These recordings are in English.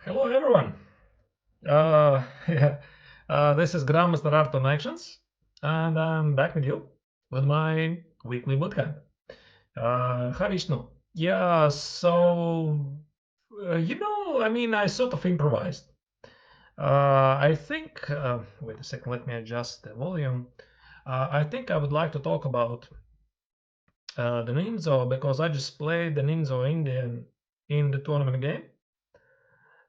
Hello, everyone. Yeah, this is Grandmaster Arturs Neiksans, and I'm back with you with my weekly bootcamp. Hi, Vishnu. Yeah, so, I sort of improvised. I think, wait a second, let me adjust the volume. I think I would like to talk about the Nimzo because I just played the Nimzo-Indian in the tournament game.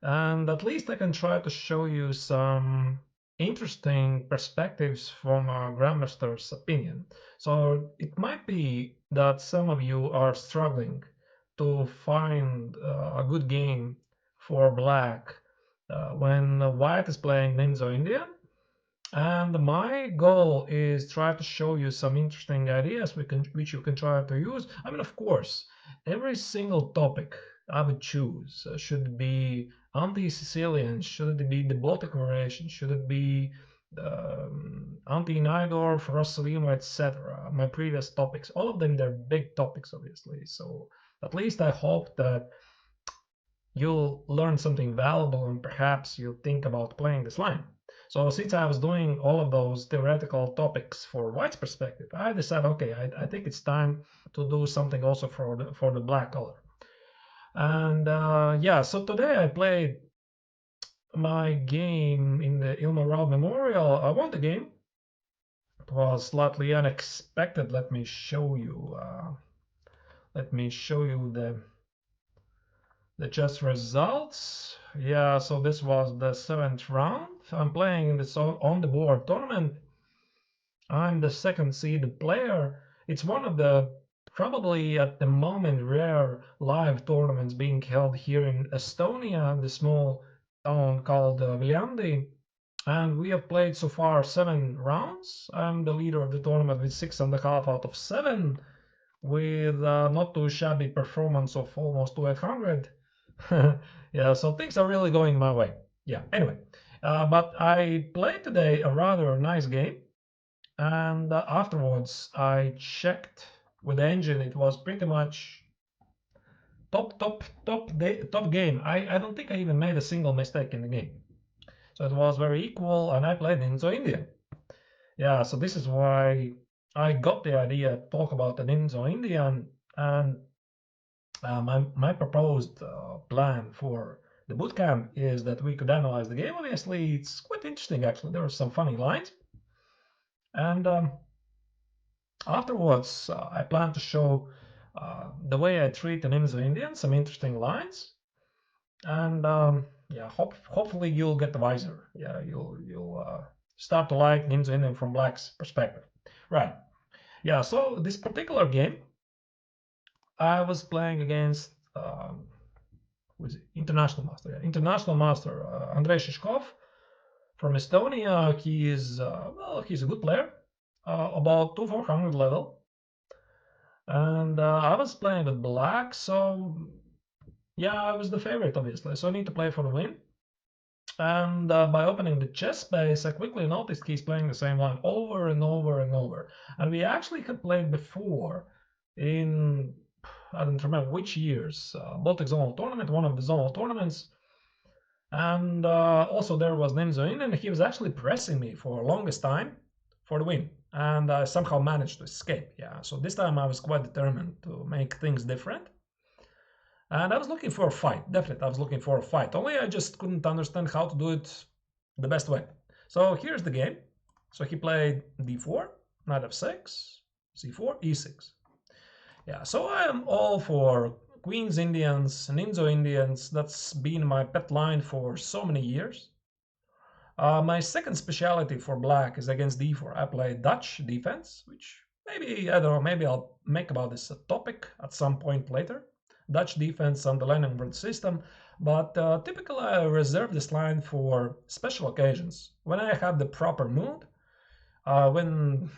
And at least I can try to show you some interesting perspectives from a grandmaster's opinion. So it might be that some of you are struggling to find a good game for black when white is playing Nimzo-Indian. And my goal is try to show you some interesting ideas which you can try to use. I mean, of course, every single topic I would choose should it be anti-Sicilian, should it be the Baltic variation, should it be anti-Najdorf, Rossolimo, etc. My previous topics, all of them, they're big topics, obviously. So at least I hope that you'll learn something valuable and perhaps you'll think about playing this line. So since I was doing all of those theoretical topics for white's perspective, I decided, okay, I think it's time to do something also for the black color. And yeah, so today I played my game in the Ilma Rao Memorial. I won the game. It was slightly unexpected. Let me show you. Let me show you the just results. Yeah, so this was the seventh round. I'm playing this on the board tournament. I'm the second seeded player. It's one of the probably at the moment rare live tournaments being held here in Estonia, in the small town called Viljandi. And we have played so far 7 rounds. I'm the leader of the tournament with 6.5 out of 7, with not too shabby performance of almost 200. Yeah, so things are really going my way. Yeah, anyway, but I played today a rather nice game, and afterwards I checked with the engine. It was pretty much top game. I don't think I even made a single mistake in the game. So it was very equal, and I played Nimzo-Indian. Yeah, so this is why I got the idea to talk about the Nimzo-Indian, and my proposed plan for the bootcamp is that we could analyze the game. Obviously, it's quite interesting, actually. There are some funny lines. And afterwards, I plan to show the way I treat the Nimzo-Indian, some interesting lines. And yeah, hopefully you'll get the wiser. Yeah, you'll start to like Nimzo-Indian from Black's perspective. Right. Yeah, so this particular game, I was playing against who is it? International master. Yeah. International master Andrei Shishkov from Estonia. He is well, he's a good player, about 2400 level, and I was playing with black, so yeah, I was the favorite obviously. So I need to play for the win. And by opening the chess space, I quickly noticed he's playing the same line over and over and over. And we actually had played before in, I don't remember which years, Baltic Zonal Tournament, one of the zonal tournaments. And also there was Nimzo-Indian, and he was actually pressing me for longest time for the win. And I somehow managed to escape. Yeah, so this time I was quite determined to make things different. And I was looking for a fight. Definitely, I was looking for a fight. Only I just couldn't understand how to do it the best way. So here's the game. So he played d4, knight f6, c4, e6. Yeah, so I am all for Queens Indians, Ninja Indians. That's been my pet line for so many years. My second specialty for black is against d4. I play Dutch defense, which maybe, I don't know, maybe I'll make about this a topic at some point later. Dutch defense on the Leningrad system, but typically I reserve this line for special occasions. When I have the proper mood, when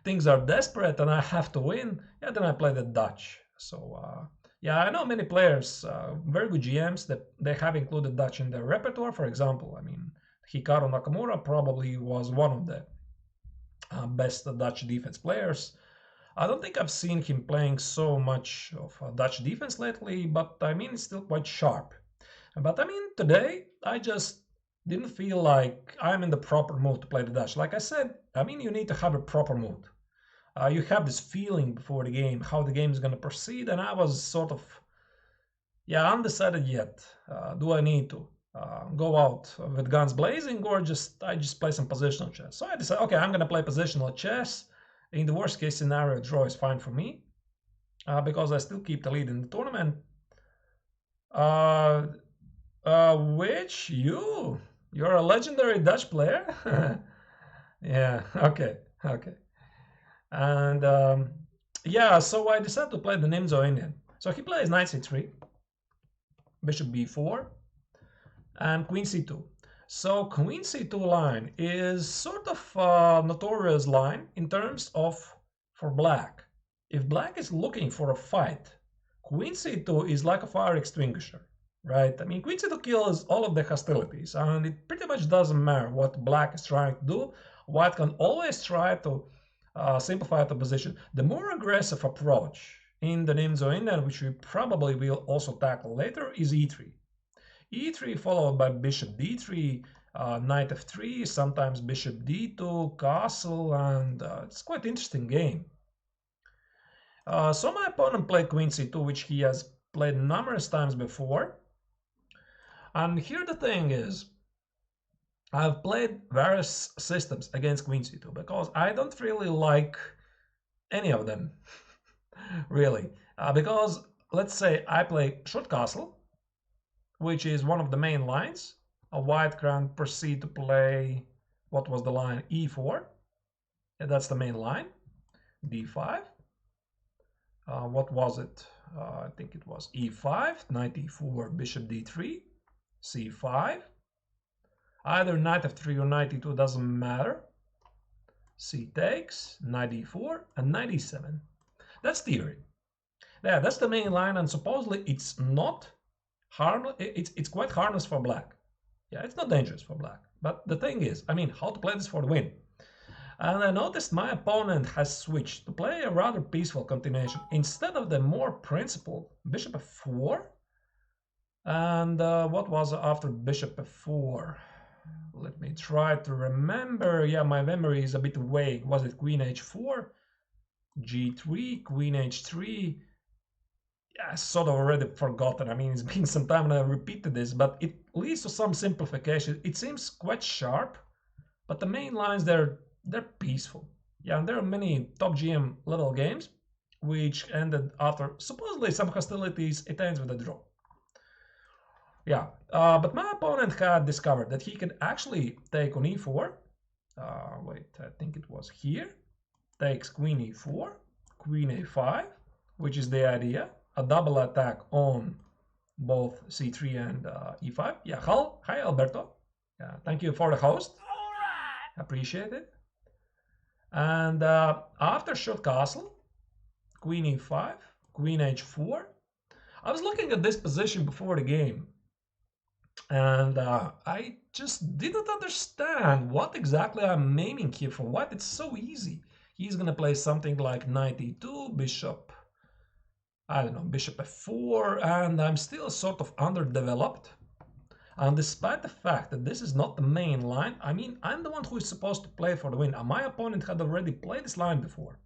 things are desperate and I have to win, yeah, then I play the Dutch. So yeah, I know many players, very good GMs, that they have included Dutch in their repertoire. For example, I mean, Hikaru Nakamura probably was one of the best Dutch defense players. I don't think I've seen him playing so much of Dutch defense lately, but I mean, it's still quite sharp. But I mean, today I just didn't feel like I'm in the proper mood to play the Dutch. Like I said, I mean, you need to have a proper mood. You have this feeling before the game, how the game is going to proceed, and I was sort of, yeah, undecided yet. Do I need to go out with guns blazing, or I just play some positional chess? So I decided, okay, I'm going to play positional chess. In the worst case scenario, draw is fine for me because I still keep the lead in the tournament. Which you're a legendary Dutch player. Yeah, okay, okay. And yeah, so I decided to play the Nimzo-Indian. So he plays knight c3, bishop b4, and queen c2. So queen c2 line is sort of a notorious line in terms of for black. If black is looking for a fight, queen c2 is like a fire extinguisher, right? I mean, queen c2 kills all of the hostilities, and it pretty much doesn't matter what black is trying to do. White can always try to simplify the position. The more aggressive approach in the Nimzo-Indian, which we probably will also tackle later, is e3. e3 followed by bishop d3, knight f3, sometimes bishop d2, castle, and it's quite interesting game. So my opponent played queen c2, which he has played numerous times before. And here the thing is, I've played various systems against queen c2 because I don't really like any of them, really. Because let's say I play short castle, which is one of the main lines. A white can proceed to play, what was the line? e4. Yeah, that's the main line. d5. What was it? I think it was e5, knight e4, bishop d3, c5. Either knight f3 or knight e2 doesn't matter. C takes, knight e4, and knight e7. That's theory. Yeah, that's the main line, and supposedly it's not harmless. It's quite harmless for black. Yeah, it's not dangerous for black. But the thing is, I mean, how to play this for the win? And I noticed my opponent has switched to play a rather peaceful continuation instead of the more principled bishop f4. And what was after bishop f4? Let me try to remember. Yeah, my memory is a bit vague. Was it queen h4, g3, queen h3? Yeah, I sort of already forgotten. I mean, it's been some time and I repeated this, but it leads to some simplification. It seems quite sharp, but the main lines, they're peaceful. Yeah, and there are many top GM level games which ended after supposedly some hostilities. It ends with a draw. Yeah, but my opponent had discovered that he could actually take on e4. Wait, I think it was here. Takes queen e4, queen a5, which is the idea. A double attack on both c3 and e5. Yeah, hi Alberto. Yeah, thank you for the host. Appreciate it. And after short castle, queen e5, queen h4. I was looking at this position before the game, and I just didn't understand what exactly I'm aiming here for. What? It's so easy. He's gonna play something like knight e2, bishop, I don't know, bishop f4, and I'm still sort of underdeveloped. And despite the fact that this is not the main line, I mean, I'm the one who is supposed to play for the win, and my opponent had already played this line before.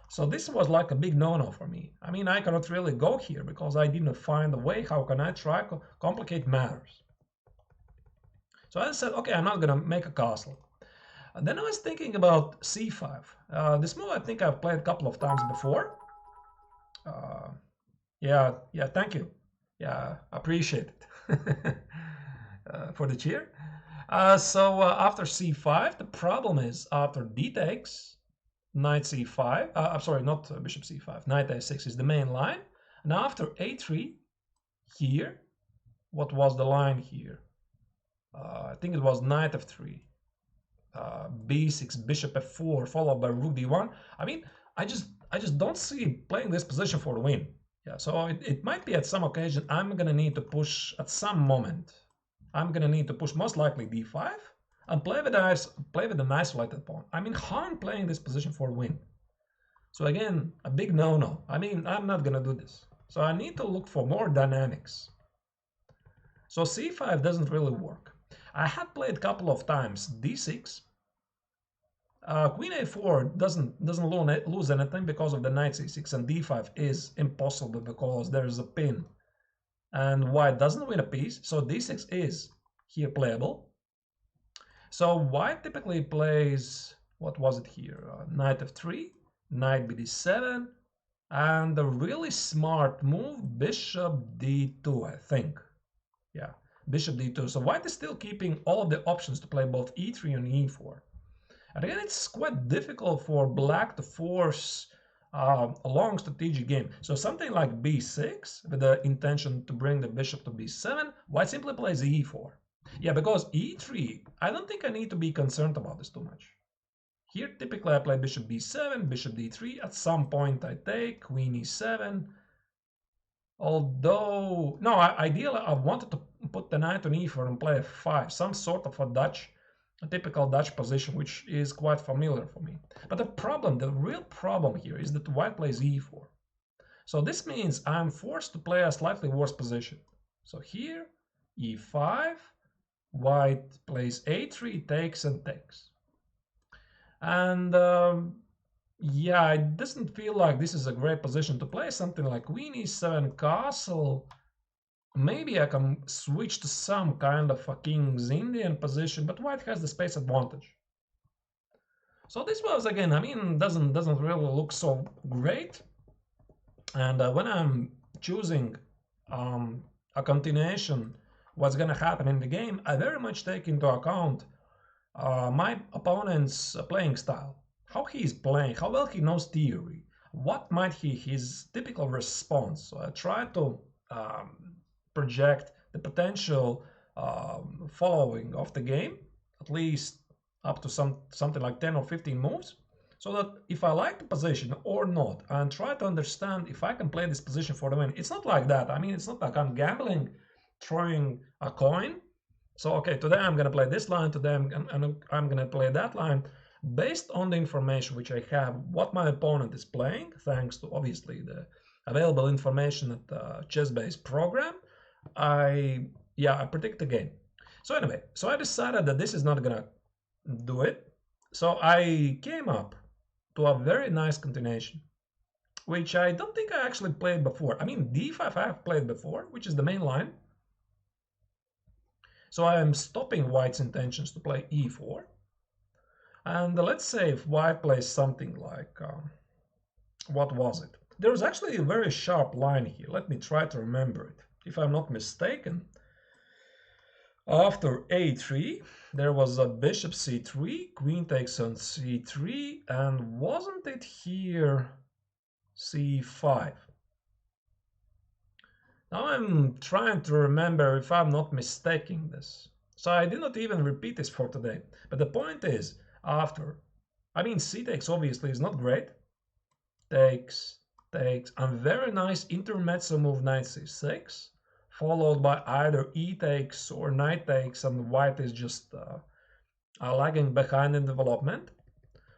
So this was like a big no-no for me. I mean, I cannot really go here because I didn't find a way. How can I try to complicate matters? So I said, okay, I'm not gonna make a castle. And then I was thinking about c5. This move I think I've played a couple of times before. Yeah, thank you. Yeah, appreciate it for the cheer. So after c5, the problem is after d takes, knight c5, I'm sorry, not bishop c5, knight a6 is the main line. And after a3, here, what was the line here? I think it was knight f3, b6, bishop f4, followed by rook d1. I mean, I just don't see playing this position for the win. Yeah, so it might be at some occasion I'm gonna need to push at some moment. I'm gonna need to push most likely d5 and play with an isolated pawn. I mean, how I'm playing this position for a win? So again, a big no-no. I mean, I'm not gonna do this. So I need to look for more dynamics. So c5 doesn't really work. I had played a couple of times d6. Queen a4 doesn't lose anything because of the knight c6, and d5 is impossible because there is a pin and white doesn't win a piece, so d6 is here playable. So white typically plays, what was it here, knight f3, knight bd7, and a really smart move, bishop d2, I think. Yeah, bishop d2. So white is still keeping all of the options to play both e3 and e4. And again, it's quite difficult for black to force a long strategic game. So something like b6 with the intention to bring the bishop to b7, white simply plays e4. Yeah, because e3, I don't think I need to be concerned about this too much. Here, typically I play bishop b7, bishop d3. At some point I take queen e7. Although, no, ideally I wanted to put the knight on e4 and play f5, some sort of a typical Dutch position, which is quite familiar for me. But the real problem here is that white plays e4. So this means I'm forced to play a slightly worse position. So here, e5, white plays a3, takes and takes. And yeah, it doesn't feel like this is a great position to play. Something like queen e7 castle. Maybe I can switch to some kind of a king's Indian position, but white has the space advantage. So this was, again, I mean, doesn't really look so great. And when I'm choosing a continuation, what's gonna happen in the game, I very much take into account my opponent's playing style, how he is playing, how well he knows theory, what might his typical response. So I try to project the potential following of the game, at least up to something like 10 or 15 moves, so that if I like the position or not, and try to understand if I can play this position for the win. It's not like that. I mean, it's not like I'm gambling, throwing a coin. So, okay, today I'm going to play this line, today I'm going to play that line, based on the information which I have, what my opponent is playing, thanks to, obviously, the available information at the chess-based program. I predict the game. So anyway, so I decided that this is not gonna do it. So I came up to a very nice continuation, which I don't think I actually played before. I mean, d5 I have played before, which is the main line. So I am stopping white's intentions to play e4. And let's say if white plays something like, what was it? There was actually a very sharp line here. Let me try to remember it. If I'm not mistaken, after a3, there was a bishop c3, queen takes on c3, and wasn't it here c5? Now I'm trying to remember if I'm not mistaking this. So I did not even repeat this for today. But the point is, after, I mean, c takes obviously is not great. Takes, and very nice intermezzo move knight c6, followed by either e takes or knight takes, and white is just lagging behind in development.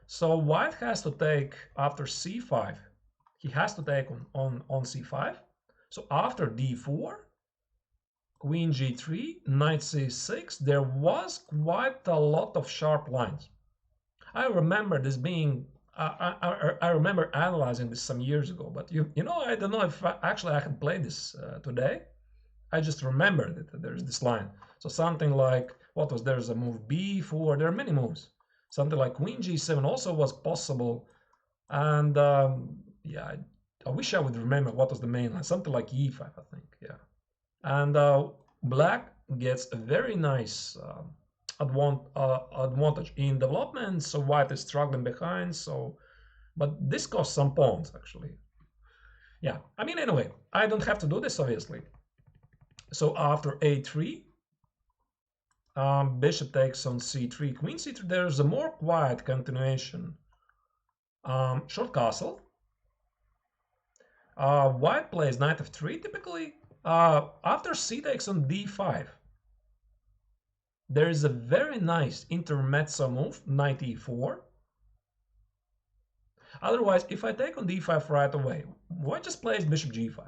So white has to take after c5. He has to take on c5. So after d4, queen g3, knight c6, there was quite a lot of sharp lines. I remember this being I remember analyzing this some years ago, but you know, I don't know if I had played this today. I just remembered that there's this line. So something like, what was, there's a move b4, there are many moves. Something like queen g7 also was possible. And yeah, I wish I would remember what was the main line. Something like e5, I think, yeah. And black gets a very nice advantage in development, so white is struggling behind. So, but this costs some pawns actually. Yeah, I mean, anyway, I don't have to do this obviously. So after a3, bishop takes on c3, queen c3. There's a more quiet continuation. Short castle. White plays knight f3 typically. After c takes on d5, there is a very nice intermezzo move, knight e4. Otherwise, if I take on d5 right away, white just plays bishop g5.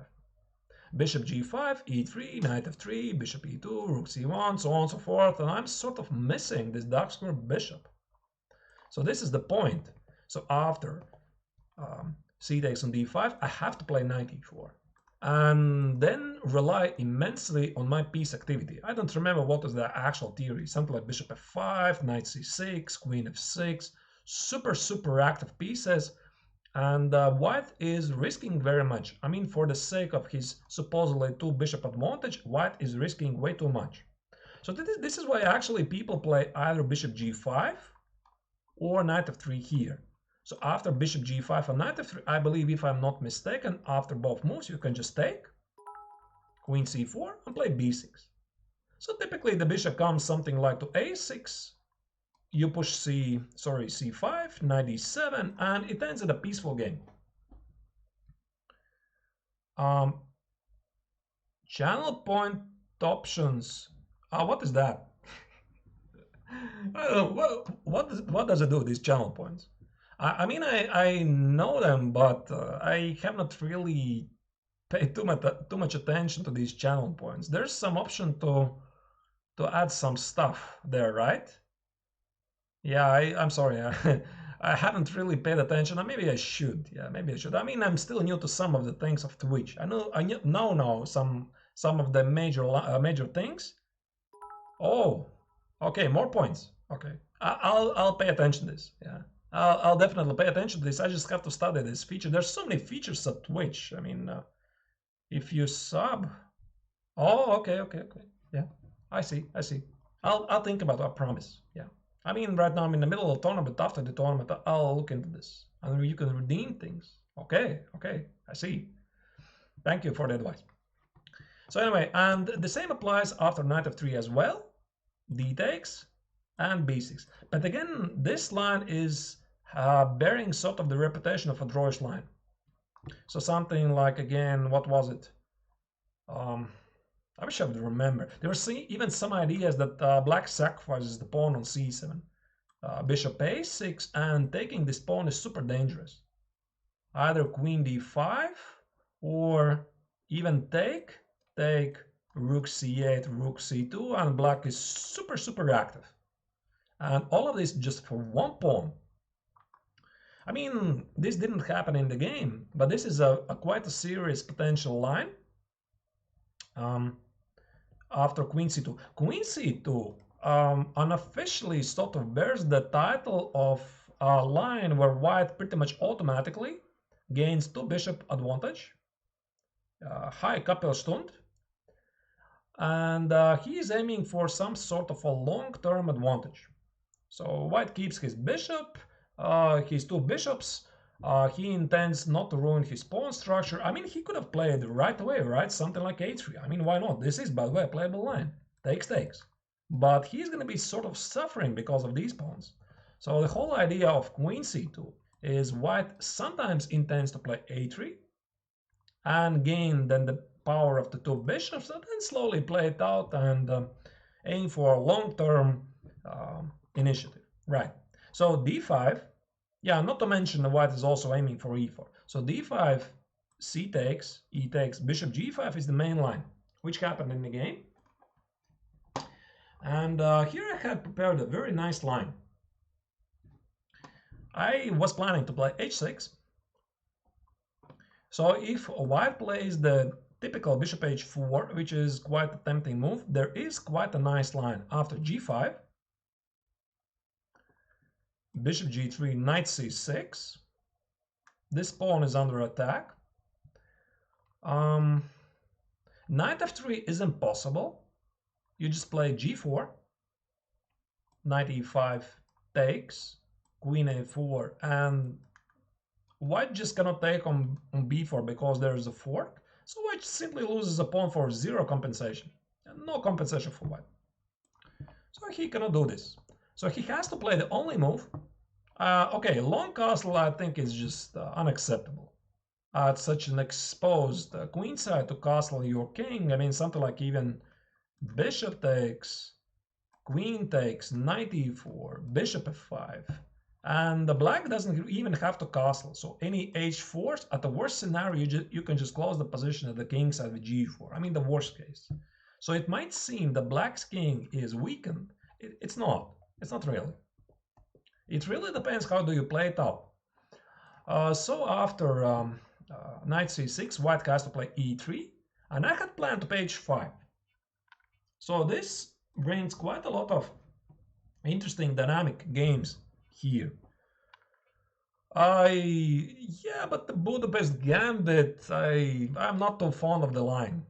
bishop g5, e3, knight f3, bishop e2, rook c1, so on and so forth, and I'm sort of missing this dark square bishop. So this is the point. So after c takes on d5, I have to play knight e4 and then rely immensely on my piece activity. I don't remember what is the actual theory, something like bishop f5, knight c6, queen f6, super active pieces, and white is risking very much. I mean, for the sake of his supposedly two bishop advantage, white is risking way too much. So this is why actually people play either bishop g5 or knight f3 here. So after bishop g5 and knight f3, I believe, if I'm not mistaken, after both moves, you can just take queen c4 and play b6. So typically the bishop comes something like to a6, you push c5, knight d7, and it ends in a peaceful game. Channel point options. What is that? I don't know. What does it do, these channel points? I mean, I know them, but I have not really paid too much attention to these channel points. There's some option to add some stuff there, right? Yeah, I'm sorry. I haven't really paid attention. Maybe I should. Yeah, maybe I should. I mean, I'm still new to some of the things of Twitch. I know some of the major things. Oh, okay, more points. Okay, I'll pay attention to this. Yeah. I'll definitely pay attention to this. I just have to study this feature. There's so many features at Twitch. I mean, if you sub, oh, okay. Yeah, I see. I'll think about it, I promise. Yeah. I mean, right now I'm in the middle of the tournament. After the tournament, I'll look into this. And you can redeem things. Okay, I see. Thank you for the advice. So anyway, and the same applies after knight f3 as well. D takes and b6. But again, this line is bearing sort of the reputation of a drawish line. So something like, again, what was it? I wish I would remember. There were even some ideas that black sacrifices the pawn on c7. Bishop a6, and taking this pawn is super dangerous. Either queen d5 or even take rook c8, rook c2, and black is super active. And all of this just for one pawn. I mean, this didn't happen in the game, but this is quite a serious potential line. After queen c2. Queen c2 unofficially sort of bears the title of a line where white pretty much automatically gains two bishop advantage. High Kappelstund. And he is aiming for some sort of a long-term advantage. So white keeps his bishop, his two bishops. He intends not to ruin his pawn structure. I mean, he could have played right away, right? Something like a3. I mean, why not? This is, by the way, a playable line. Takes. But he's going to be sort of suffering because of these pawns. So the whole idea of queen c2 is white sometimes intends to play a3 and gain then the power of the two bishops, and then slowly play it out and aim for a long-term initiative. Right. So d5. Yeah, not to mention the white is also aiming for e4. So d5, c takes, e takes, bishop g5 is the main line, which happened in the game. And here I had prepared a very nice line. I was planning to play h6. So if white plays the typical bishop h4, which is quite a tempting move, there is quite a nice line after g5. Bishop g3, knight c6. This pawn is under attack. Knight f3 is impossible. You just play g4. Knight e5 takes. Queen a4. And white just cannot take on b4 because there is a fork. So white simply loses a pawn for zero compensation. And no compensation for white. So he cannot do this. So he has to play the only move. Okay, long castle I think is just unacceptable. At such an exposed queenside to castle your king, I mean something like even bishop takes, queen takes, knight e4, bishop f5, And the black doesn't even have to castle. So any h4s, at the worst scenario, you can just close the position of the king side with g4. I mean, the worst case. So it might seem the black's king is weakened. It's not. It's not really. It really depends how do you play it out. So after knight c6, white has to play e3, and I had planned to play h5. So this brings quite a lot of interesting dynamic games here. Yeah, but the Budapest Gambit, I'm not too fond of the line.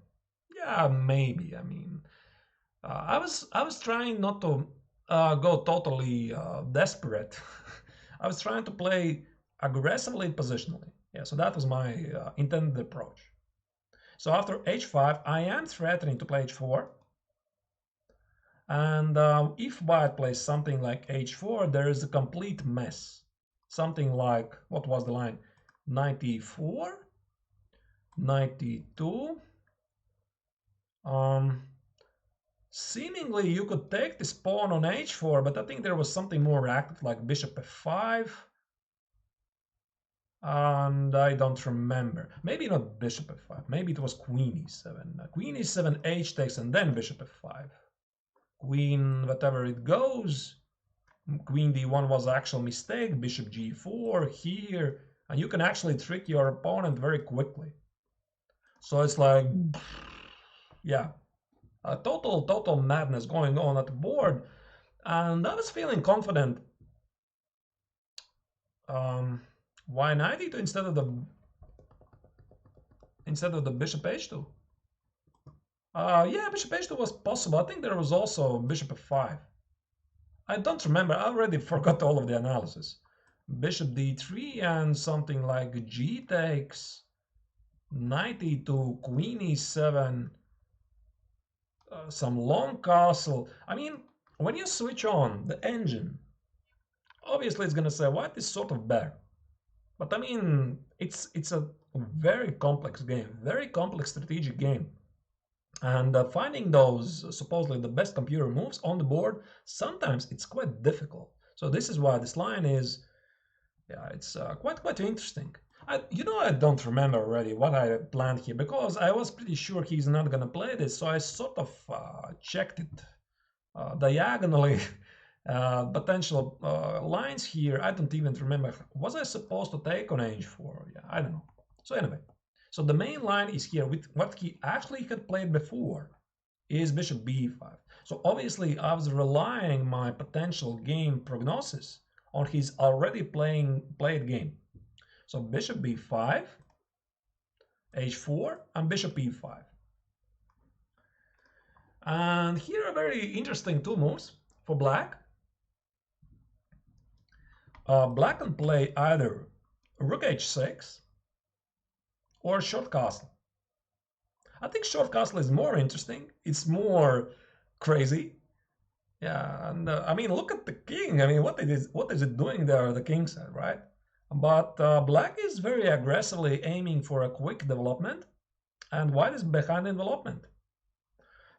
Yeah, maybe. I mean, I was trying not to go totally desperate. I was trying to play aggressively positionally. Yeah, so that was my intended approach. So after h5, I am threatening to play h4. And if white plays something like h4, there is a complete mess. Something like, what was the line? 94, 92. Seemingly you could take this pawn on h4, but I think there was something more active like bishop f5. And I don't remember. Maybe not bishop f5. Maybe it was queen e7. Queen e7, h takes, and then bishop f5. Queen, whatever it goes. Queen d1 was an actual mistake. Bishop g4 here. And you can actually trick your opponent very quickly. So it's like, yeah, a total madness going on at the board. And I was feeling confident. Why knight e2 instead of the bishop h2? Yeah, bishop h2 was possible. I think there was also bishop f5. I don't remember. I already forgot all of the analysis. Bishop d3 and something like g takes, knight e2, queen e7, some long castle. I mean, when you switch on the engine, obviously it's going to say white is sort of better. But I mean, it's a very complex game, very complex strategic game. And finding those supposedly the best computer moves on the board, sometimes it's quite difficult. So this is why this line is, yeah, it's quite interesting. I don't remember already what I had planned here because I was pretty sure he's not gonna play this. So I sort of checked it diagonally. Potential lines here. I don't even remember. Was I supposed to take on h4? Yeah, I don't know. So anyway, so the main line is here with what he actually had played before is bishop b5. So obviously I was relying my potential game prognosis on his already played game. So bishop b5, h4, and bishop e5. And here are very interesting two moves for black. Black can play either rook h6 or short castle. I think short castle is more interesting. It's more crazy. Yeah, and I mean, look at the king. I mean, what is it doing there, the king side, right? But black is very aggressively aiming for a quick development, and white is behind in development.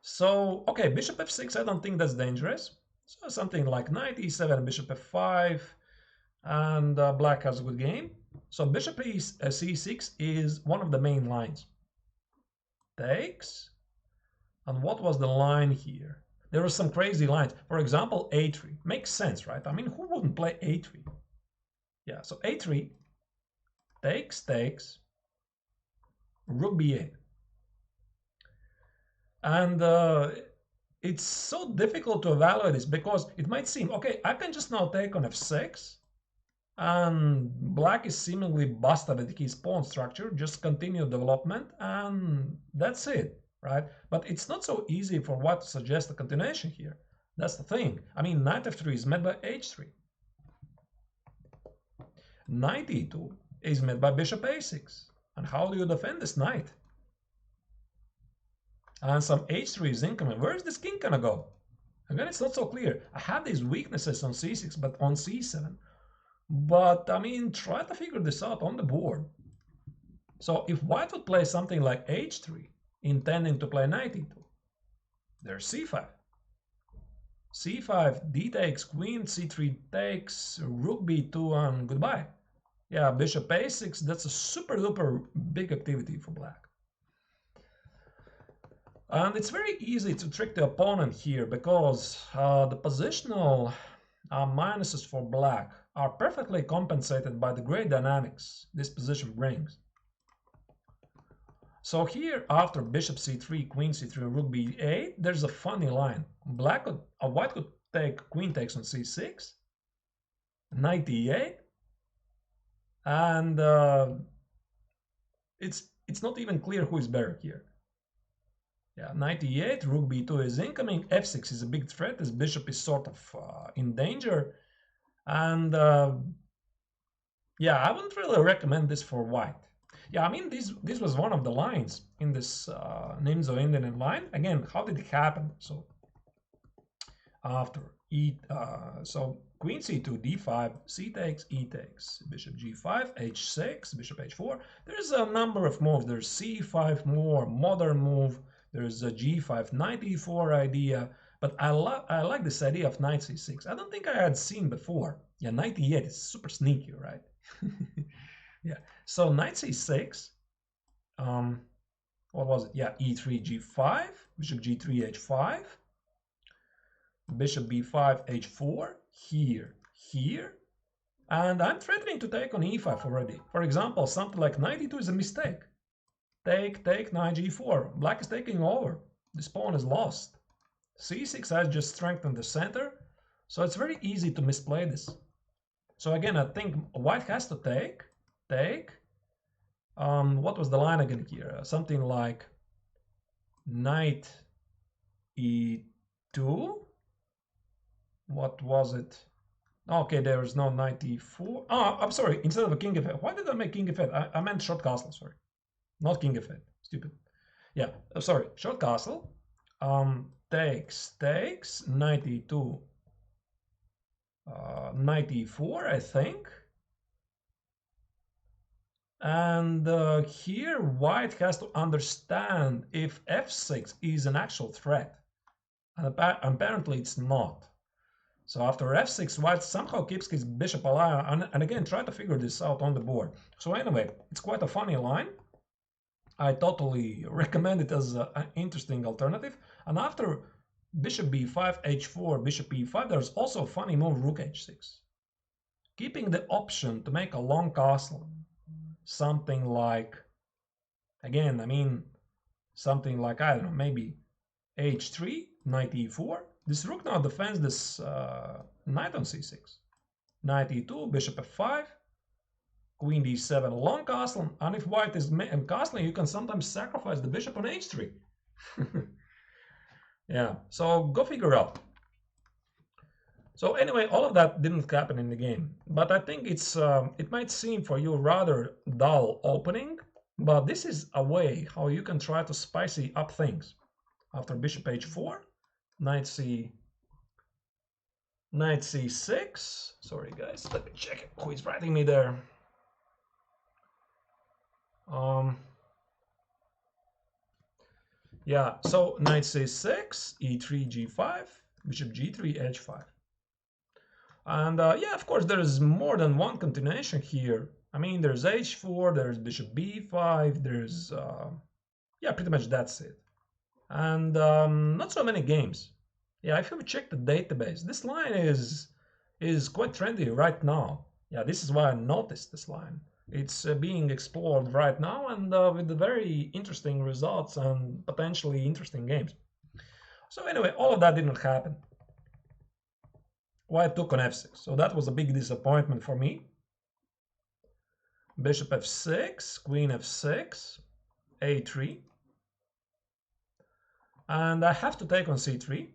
So, okay, bishop f6, I don't think that's dangerous. So something like knight e7, bishop f5, and black has a good game. So bishop c6 is one of the main lines. Takes. And what was the line here? There were some crazy lines. For example, a3. Makes sense, right? I mean, who wouldn't play a3? Yeah, so a3, takes, rook b8. And it's so difficult to evaluate this because it might seem, okay, I can just now take on f6, and black is seemingly busted at his pawn structure, just continue development, and that's it, right? But it's not so easy for white to suggest a continuation here. That's the thing. I mean, knight f3 is met by h3. Knight e2 is met by bishop a6. And how do you defend this knight? And some h3 is incoming. Where is this king gonna go? Again, it's not so clear. I have these weaknesses on c6, but on c7. But, I mean, try to figure this out on the board. So if white would play something like h3, intending to play knight e2, there's c5. c5, d takes, queen c3 takes, rook b2, and goodbye. Yeah, bishop a6, that's a super duper big activity for black. And it's very easy to trick the opponent here because the positional minuses for black are perfectly compensated by the great dynamics this position brings. So here, after bishop c3, queen c3, rook b8, there's a funny line. White could take queen takes on c6, knight e8, and it's not even clear who is better here. Yeah, knight e8, rook b2 is incoming, f6 is a big threat, this bishop is sort of in danger, and yeah, I wouldn't really recommend this for white. Yeah, I mean, this was one of the lines in this Nimzo-Indian line. Again, how did it happen? So after so queen c2, d5, c takes, e takes, bishop g5, h6, bishop h4. There's a number of moves. There's c5 more modern move. There's a g5, knight e4 idea. But I like this idea of knight c6. I don't think I had seen before. Yeah, knight e8 is super sneaky, right? Yeah. So knight c6. What was it? Yeah, e3, g5, bishop g3, h5. Bishop b5, h4, here, and I'm threatening to take on e5 already. For example, something like knight e2 is a mistake. Take, knight g4. Black is taking over. This pawn is lost. c6 has just strengthened the center, so it's very easy to misplay this. So again, I think white has to take. What was the line again here? Something like knight e2. What was it? Okay, there is no knight e4. Oh, I'm sorry. Instead of a king f8. Why did I make king f8? I meant short castle, sorry. Not king f8. Stupid. Yeah, sorry. Short castle. Takes, knight e2. Knight e4, I think. And here white has to understand if f6 is an actual threat. And apparently it's not. So after f6, white somehow keeps his bishop alive, and again, try to figure this out on the board. So anyway, it's quite a funny line. I totally recommend it as an interesting alternative. And after bishop b5, h4, bishop e5, there's also a funny move, rook h6. Keeping the option to make a long castle. Something like, again, I mean, something like, I don't know, maybe h3, knight e4. This rook now defends this knight on c6. Knight e2, bishop f5, queen d7, long castle, and if white is castling, you can sometimes sacrifice the bishop on h3. Yeah, so go figure out. So anyway, all of that didn't happen in the game, but I think it might seem for you rather dull opening, but this is a way how you can try to spicy up things. After bishop h4, knight c6. Sorry guys, let me check who is writing me there. Yeah, so knight c6, e3, g5, bishop g3, h5. And yeah, of course, there's more than one continuation here. I mean, there's h4, there's bishop b5, there's, yeah, pretty much that's it. And not so many games. Yeah, if you check the database, this line is quite trendy right now. Yeah, this is why I noticed this line. It's being explored right now, and with very interesting results and potentially interesting games. So anyway, all of that didn't happen. White took on f6, so that was a big disappointment for me. Bishop f6, queen f6, a3. And I have to take on c3.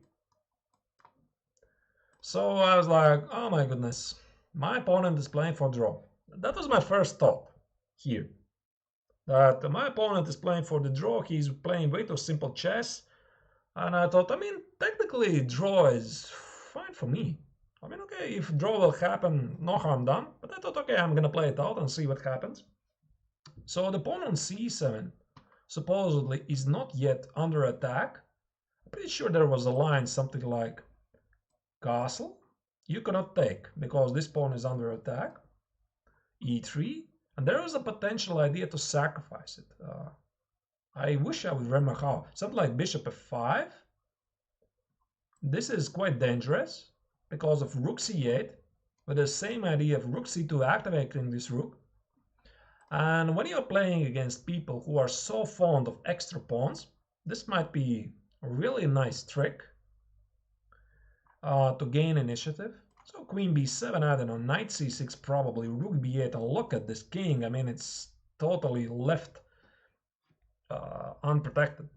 So I was like, oh my goodness, my opponent is playing for draw. That was my first thought here. That my opponent is playing for the draw, he's playing way too simple chess. And I thought, I mean, technically draw is fine for me. I mean, okay, if draw will happen, no harm done. But I thought, okay, I'm gonna play it out and see what happens. So the pawn on c7 supposedly is not yet under attack. I'm pretty sure there was a line, something like castle. You cannot take because this pawn is under attack. E3, and there is a potential idea to sacrifice it. I wish I would remember how. Something like bishop f5. This is quite dangerous because of rook c8, with the same idea of rook c2 activating this rook. And when you're playing against people who are so fond of extra pawns, this might be a really nice trick to gain initiative. So queen b7, I don't know, knight c6 probably, rook b8, and look at this king. I mean, it's totally left unprotected.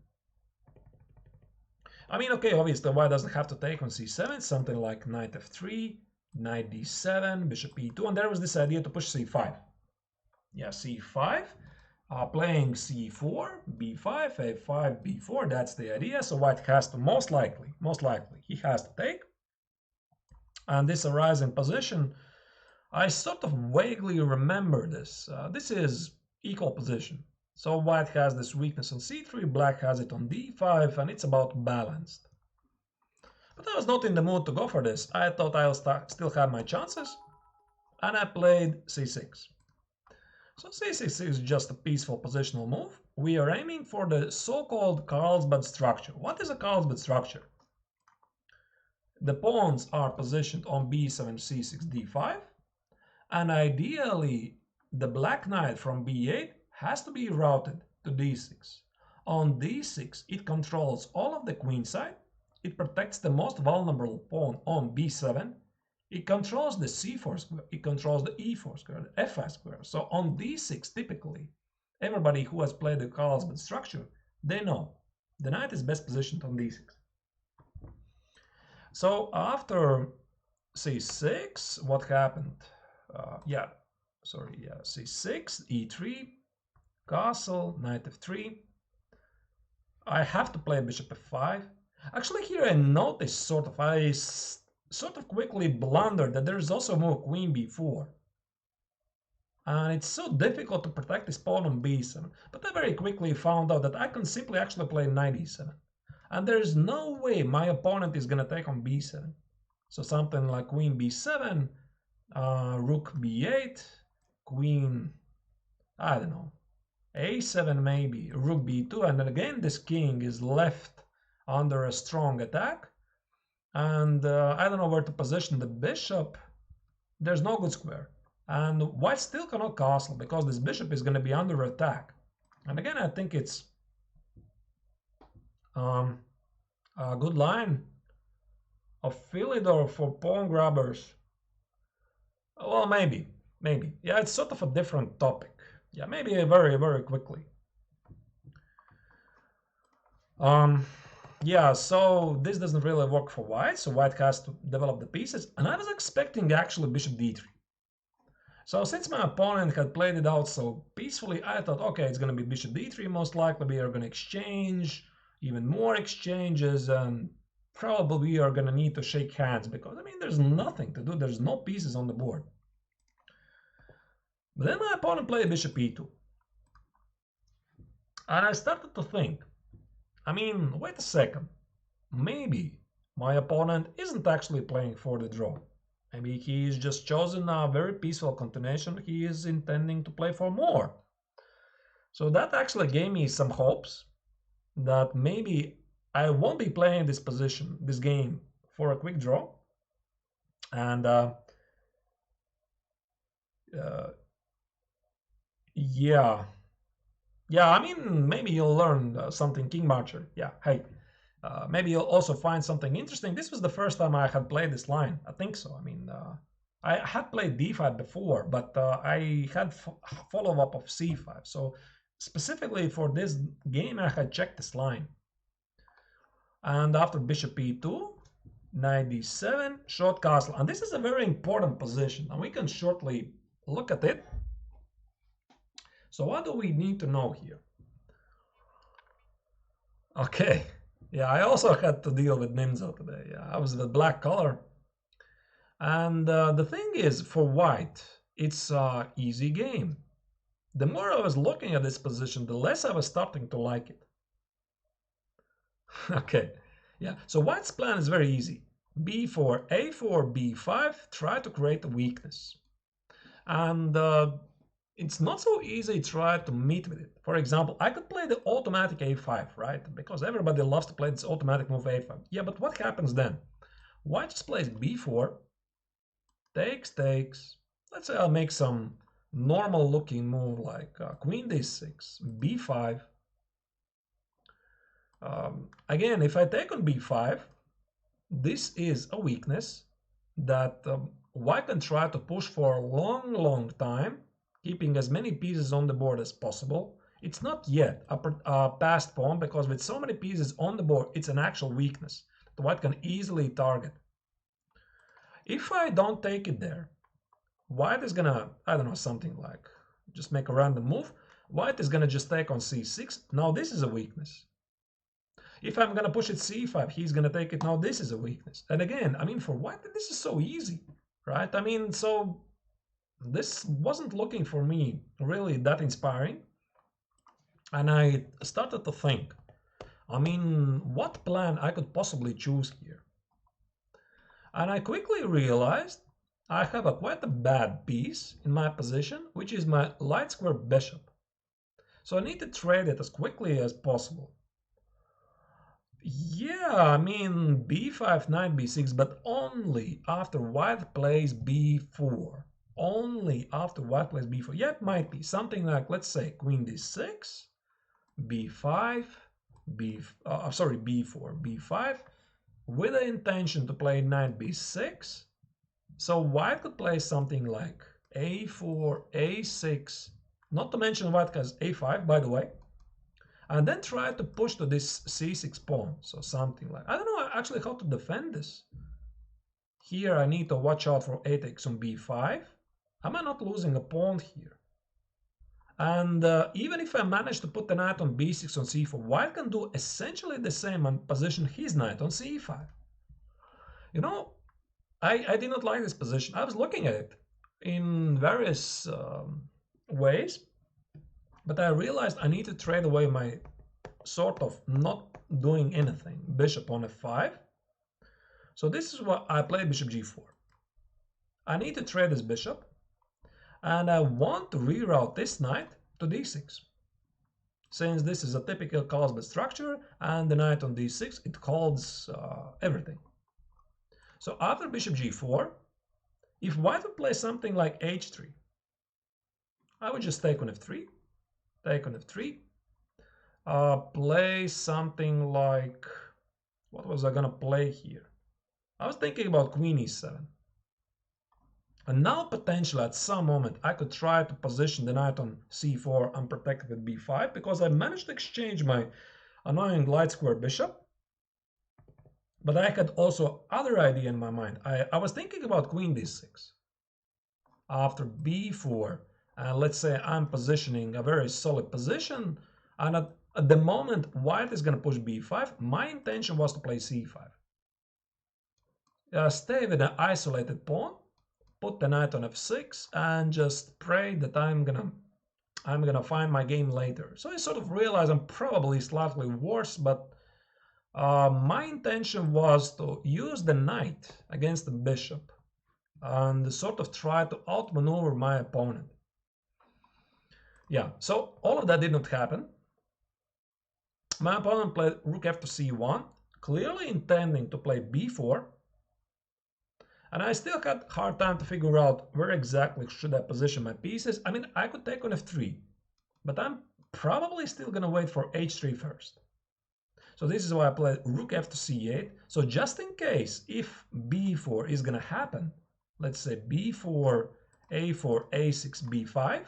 I mean, okay, obviously white doesn't have to take on c7, something like knight f3, knight d7, bishop e2, and there was this idea to push c5. Yeah, c5, playing c4, b5, a5, b4, that's the idea. So white has to, most likely, he has to take. And this rising position, I sort of vaguely remember this. This is equal position. So white has this weakness on c3, black has it on d5, and it's about balanced. But I was not in the mood to go for this. I thought I'll still have my chances, and I played c6. So c6 is just a peaceful positional move. We are aiming for the so-called Carlsbad structure. What is a Carlsbad structure? The pawns are positioned on b7, c6, d5, and ideally the black knight from b8 has to be routed to d6. On d6 it controls all of the queen side, it protects the most vulnerable pawn on b7, it controls the c4 square, it controls the e4 square, the f5 square. So on d6 typically, everybody who has played the Carlsbad structure, they know the knight is best positioned on d6. So after c6, what happened? C6, e3, castle, knight f3. I have to play bishop f5. Actually, here I noticed I sort of quickly blundered that there is also more queen b4. And it's so difficult to protect this pawn on b7. But I very quickly found out that I can simply actually play knight e7. And there's no way my opponent is going to take on b7. So something like queen b7, rook b8, queen, I don't know, a7 maybe, rook b2, and then again this king is left under a strong attack. And I don't know where to position the bishop. There's no good square. And white still cannot castle because this bishop is going to be under attack. And again, I think it's a good line of Philidor for pawn grabbers. Well, maybe. Yeah, it's sort of a different topic. Yeah, maybe very, very quickly. Yeah, so this doesn't really work for white, so white has to develop the pieces. And I was expecting actually bishop d3. So since my opponent had played it out so peacefully, I thought, okay, it's going to be bishop d3 most likely. We are going to exchange, even more exchanges, and probably we are going to need to shake hands because, I mean, there's nothing to do. There's no pieces on the board. But then my opponent played bishop e2. And I started to think, I mean, wait a second. Maybe my opponent isn't actually playing for the draw. Maybe he's just chosen a very peaceful continuation. He is intending to play for more. So that actually gave me some hopes that maybe I won't be playing this game for a quick draw. And yeah, I mean, maybe you'll learn something, King Marcher. Yeah, hey, maybe you'll also find something interesting. This was the first time I had played this line. I think so. I mean, I had played d5 before, but I had follow-up of c5. So specifically for this game, I had checked this line. And after bishop e2, knight d7, short castle. And this is a very important position, and we can shortly look at it. So what do we need to know here? Okay, yeah, I also had to deal with Nimzo today. Yeah, I was with black color. And the thing is, for white, it's an easy game. The more I was looking at this position, the less I was starting to like it. Okay, yeah, so white's plan is very easy. b4, a4, b5, try to create a weakness. And it's not so easy to try to meet with it. For example, I could play the automatic a5, right? Because everybody loves to play this automatic move a5. Yeah, but what happens then? White just plays b4, takes. Let's say I'll make some normal looking move like queen d6, b5. Again, if I take on b5, this is a weakness that white can try to push for a long time, keeping as many pieces on the board as possible. It's not yet a passed pawn, because with so many pieces on the board, it's an actual weakness that white can easily target. If I don't take it there, white is gonna, I don't know, something like, just make a random move. White is gonna just take on c6. Now this is a weakness. If I'm gonna push it c5, he's gonna take it. Now this is a weakness. And again, I mean, for white, this is so easy, right? I mean, so this wasn't looking for me really that inspiring. And I started to think, I mean, what plan I could possibly choose here? And I quickly realized I have quite a bad piece in my position, which is my light square bishop. So I need to trade it as quickly as possible. Yeah, I mean, b5, knight b6, but only after white plays b4. Only after white plays b4. Yeah, it might be something like, let's say, queen d6, b5, b4, b5, with the intention to play knight b6. So white could play something like a4, a6, not to mention white has a5, by the way, and then try to push to this c6 pawn. So something like, I don't know actually how to defend this. Here I need to watch out for a takes on b5. Am I not losing a pawn here? And even if I manage to put the knight on b6 on c4, white can do essentially the same and position his knight on c5. You know, I did not like this position. I was looking at it in various ways, but I realized I need to trade away my sort of not doing anything bishop on f5. So this is what I play, bishop g4. I need to trade this bishop, and I want to reroute this knight to d6. Since this is a typical Carlsbad structure, and the knight on d6, it holds everything. So after bishop g4, if white would play something like h3, I would just take on f3, take on f3, play something like, what was I gonna play here? I was thinking about queen e7. And now potentially at some moment I could try to position the knight on c4 unprotected with b5, because I managed to exchange my annoying light square bishop. But I had also other idea in my mind. I was thinking about queen d6. After b4, and let's say I'm positioning a very solid position, and at the moment white is going to push b5, my intention was to play c5. Stay with an isolated pawn, put the knight on f6, and just pray that I'm gonna find my game later. So I sort of realized I'm probably slightly worse, but my intention was to use the knight against the bishop and sort of try to outmaneuver my opponent. Yeah, so all of that did not happen. My opponent played rook f to c1, clearly intending to play b4. And I still had a hard time to figure out where exactly should I position my pieces. I mean, I could take on f3, but I'm probably still going to wait for h3 first. So this is why I played rook f to c8. So just in case, if b4 is going to happen, let's say b4, a4, a6, b5.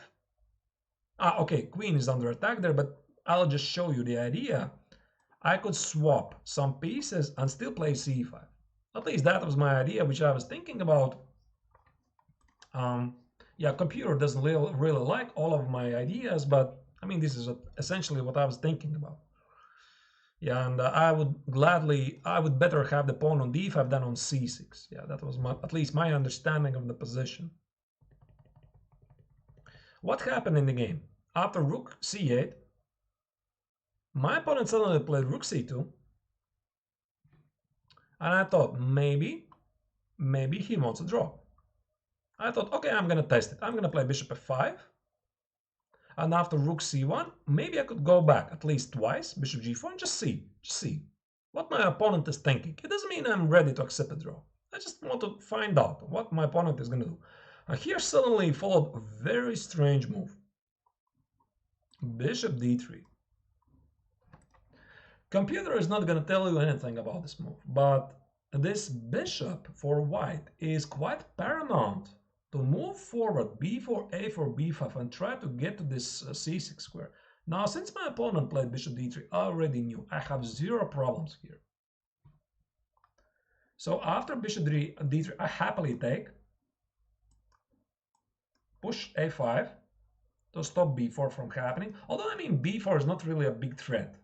Okay, queen is under attack there, but I'll just show you the idea. I could swap some pieces and still play c5. At least that was my idea, which I was thinking about. Yeah, computer doesn't really like all of my ideas, but I mean, this is essentially what I was thinking about. Yeah, and I would better have the pawn on d5 than on c6. Yeah, that was at least my understanding of the position. What happened in the game? After rook c8, my opponent suddenly played rook c2. And I thought maybe he wants a draw. I thought, okay, I'm gonna test it. I'm gonna play bishop f5, and after rook c1, maybe I could go back at least twice, bishop g4, and just see what my opponent is thinking. It doesn't mean I'm ready to accept a draw. I just want to find out what my opponent is gonna do. And here suddenly followed a very strange move. Bishop d3. Computer is not gonna tell you anything about this move, but this bishop for white is quite paramount to move forward b4, a4, b5 and try to get to this c6 square. Now, since my opponent played bishop d3, I already knew I have zero problems here. So after bishop d3, I happily take, push a5 to stop b4 from happening. Although, I mean, b4 is not really a big threat.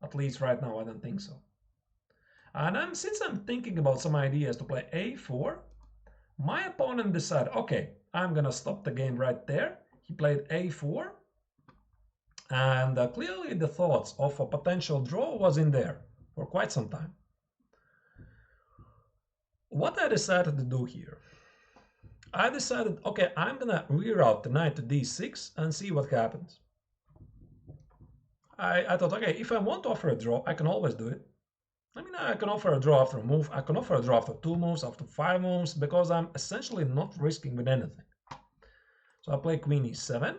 At least right now, I don't think so. And since I'm thinking about some ideas to play a4, my opponent decided, okay, I'm gonna stop the game right there. He played a4, and clearly the thoughts of a potential draw was in there for quite some time. What I decided to do here, I decided, okay, I'm gonna reroute the knight to d6 and see what happens. I thought, okay, if I want to offer a draw, I can always do it. I mean, I can offer a draw after a move, I can offer a draw after 2 moves, after 5 moves, because I'm essentially not risking with anything. So I play queen e7,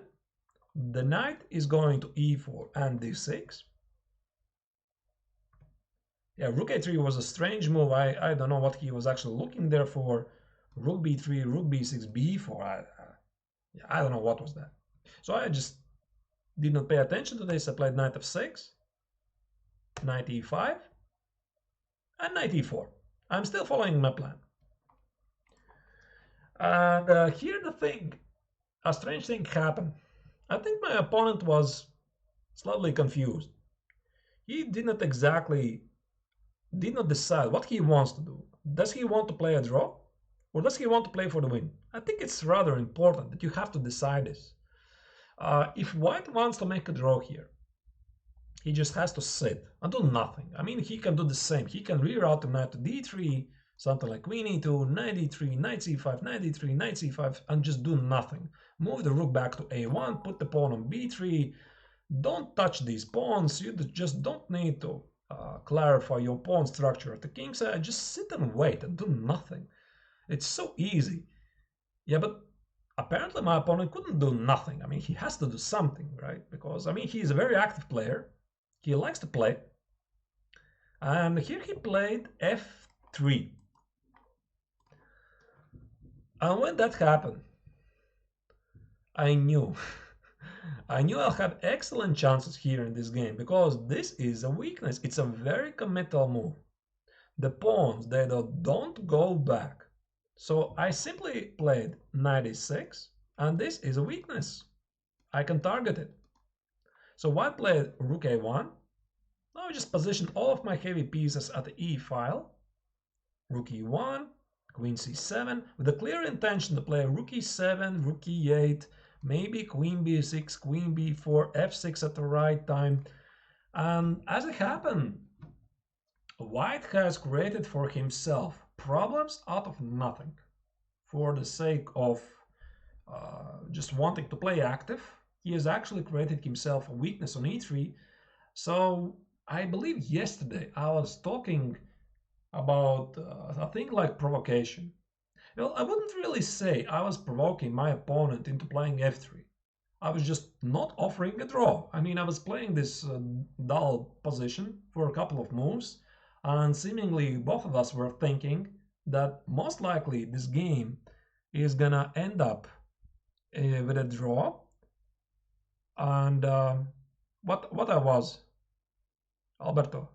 the knight is going to e4 and d6. Yeah, rook a3 was a strange move, I don't know what he was actually looking there for. Rook b3, rook b6, b4, I don't know what was that. So I just did not pay attention to this. I played knight f6, knight e5, and knight e4. I'm still following my plan. And here the thing, a strange thing happened. I think my opponent was slightly confused. He did not decide what he wants to do. Does he want to play a draw? Or does he want to play for the win? I think it's rather important that you have to decide this. If white wants to make a draw here, he just has to sit and do nothing. I mean, he can do the same. He can reroute the knight to d3, something like queen e2, knight d3, knight c5, knight d3, knight c5, and just do nothing. Move the rook back to a1, put the pawn on b3. Don't touch these pawns. You just don't need to clarify your pawn structure at the king side. Just sit and wait and do nothing. It's so easy. Yeah, but apparently my opponent couldn't do nothing. I mean, he has to do something, right? Because, I mean, he's a very active player. He likes to play. And here he played f3. And when that happened, I knew I'll have excellent chances here in this game, because this is a weakness. It's a very committal move. The pawns, they don't go back. So I simply played knight e6, and this is a weakness. I can target it. So white played rook a1. Now I just positioned all of my heavy pieces at the e file. Rook e1, queen c7, with a clear intention to play rook e7, rook e8, maybe queen b6, queen b4, f6 at the right time. And as it happened, white has created for himself problems out of nothing for the sake of just wanting to play active. He has actually created himself a weakness on e3. So I believe yesterday I was talking about a thing like provocation. Well, I wouldn't really say I was provoking my opponent into playing f3. I was just not offering a draw. I mean, I was playing this dull position for a couple of moves, and seemingly both of us were thinking that most likely this game is gonna end up with a draw. And what I was, Alberto,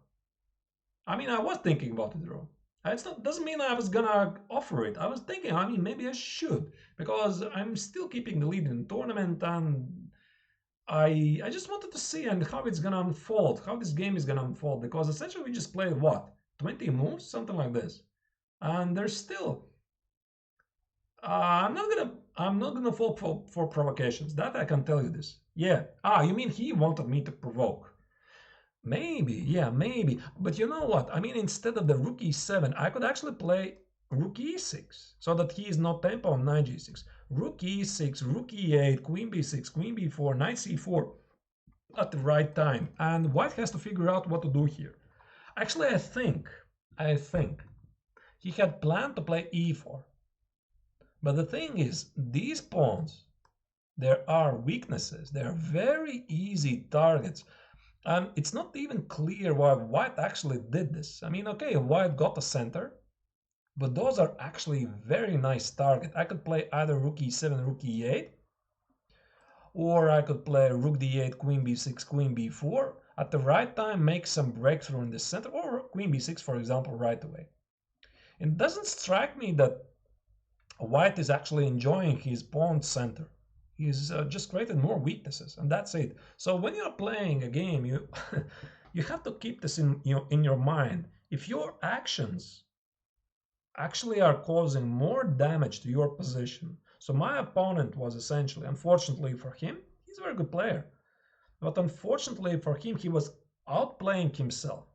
I mean, I was thinking about the draw. It doesn't mean I was gonna offer it. I was thinking, I mean, maybe I should, because I'm still keeping the lead in the tournament, and I just wanted to see and how it's gonna unfold, how this game is gonna unfold, because essentially we just played what, 20 moves, something like this, and there's still. I'm not gonna fall for provocations. That I can tell you this. Yeah. You mean he wanted me to provoke? Maybe, yeah, maybe. But you know what? I mean, instead of the rook e7, I could actually play rook e6 so that he is not tempo on knight g6. Rook e6, rook e8, queen b6, queen b4, knight c4 at the right time. And white has to figure out what to do here. Actually, I think he had planned to play e4. But the thing is, these pawns, there are weaknesses. They are very easy targets. And it's not even clear why white actually did this. I mean, okay, white got the center, but those are actually very nice target. I could play either rook e7, rook e8, or I could play rook d8, queen b6, queen b4. At the right time, make some breakthrough in the center, or queen b6, for example, right away. It doesn't strike me that white is actually enjoying his pawn center. He's just created more weaknesses, and that's it. So when you're playing a game, you you have to keep this in your mind. If your actions actually are causing more damage to your position, so my opponent was essentially, unfortunately for him, he's a very good player, but unfortunately for him, he was outplaying himself.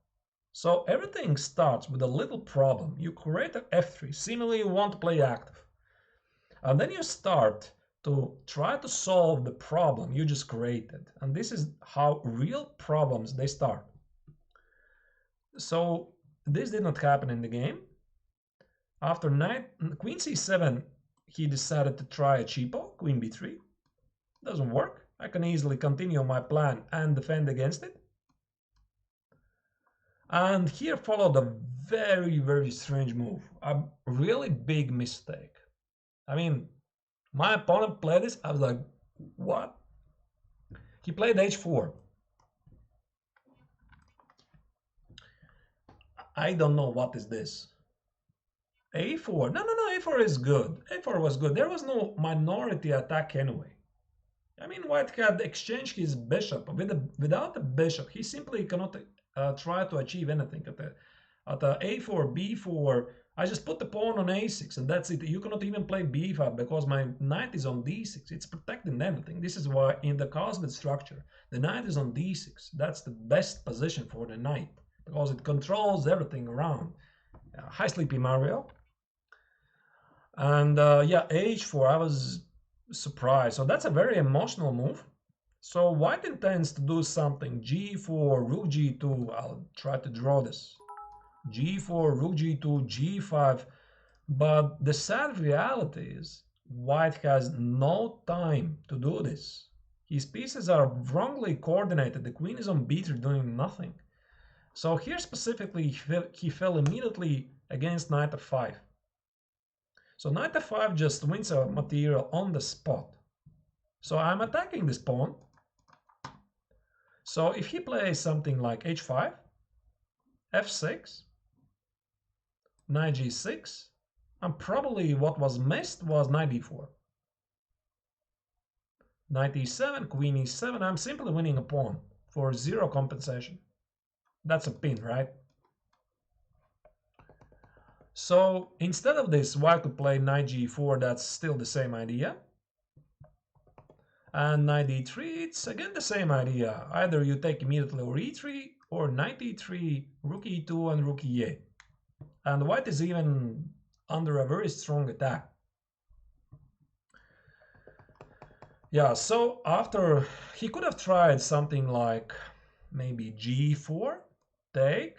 So everything starts with a little problem. You create an f3, seemingly you want to play active. And then you start to try to solve the problem you just created. And this is how real problems they start. So this did not happen in the game. After queen c7, he decided to try a cheapo, queen b3. Doesn't work. I can easily continue my plan and defend against it. And here followed a very, very strange move. A really big mistake. I mean, my opponent played this. I was like, what? He played h4. I don't know what is this. a4. No, a4 is good. a4 was good. There was no minority attack anyway. I mean, white had exchanged his bishop. Without the bishop, he simply cannot try to achieve anything. At a4, b4, I just put the pawn on a6 and that's it. You cannot even play b5 because my knight is on d6. It's protecting everything. This is why in the cosmic structure, the knight is on d6. That's the best position for the knight because it controls everything around. Hi, Sleepy Mario. And yeah, h4, I was surprised. So that's a very emotional move. So white intends to do something. g4, rook g2. I'll try to draw this. g4, rook g2, g5. But the sad reality is white has no time to do this. His pieces are wrongly coordinated. The queen is on b3 doing nothing. So here specifically, he fell immediately against knight f5. So knight f5 just wins a material on the spot. So I'm attacking this pawn. So if he plays something like h5, f6, knight g6, and probably what was missed was knight d4. Knight e7, queen e7, I'm simply winning a pawn for zero compensation. That's a pin, right? So instead of this, white could play knight g4, that's still the same idea. And knight d3, it's again the same idea. Either you take immediately or e3, or knight e3, rook e2, and rook e8. And white is even under a very strong attack. Yeah, so after, he could have tried something like maybe g4, take,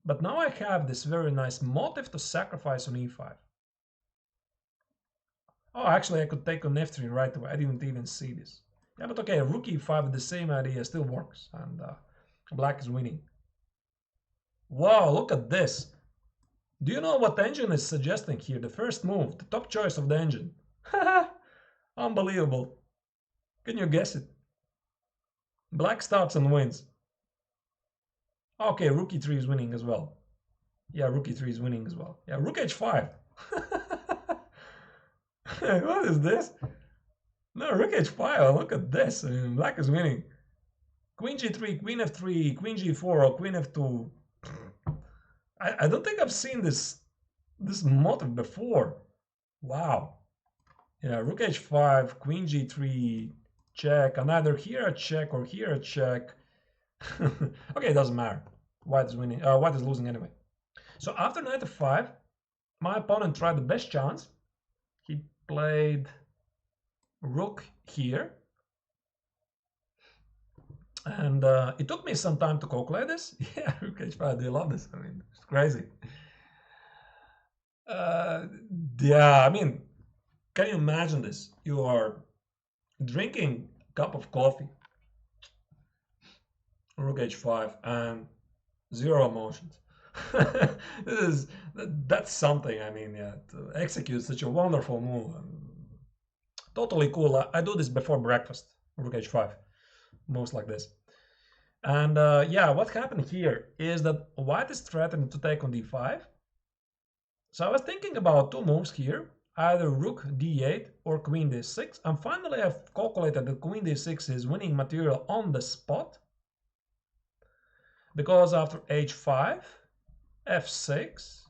but now I have this very nice motive to sacrifice on e5. Oh, actually I could take on f3 right away. I didn't even see this. Yeah, but okay, rook e5, the same idea still works, and black is winning. Wow, look at this. Do you know what the engine is suggesting here? The first move, the top choice of the engine. Unbelievable. Can you guess it? Black starts and wins. Okay, rook e3 is winning as well. Yeah, rook e3 is winning as well. Yeah, rook h5. What is this? No, rook h5, look at this. I mean, black is winning. Queen g3, queen f3, queen g4, or queen f2. I don't think I've seen this motive before. Wow. Yeah, rook h5, queen g3, check, and either here a check or here a check. Okay, it doesn't matter. White is winning. White is losing anyway. So after knight f5, my opponent tried the best chance. He played rook here. And it took me some time to calculate this. Yeah, rook h5, do you love this? I mean, it's crazy. Yeah, I mean, can you imagine this? You are drinking a cup of coffee, rook h5, and zero emotions. That's something. I mean, yeah, to execute such a wonderful move. Totally cool. I do this before breakfast, rook h5, moves like this. And yeah, what happened here is that white is threatening to take on d5. So I was thinking about two moves here, either rook d8 or queen d6. And finally I've calculated that queen d6 is winning material on the spot. Because after h5, f6,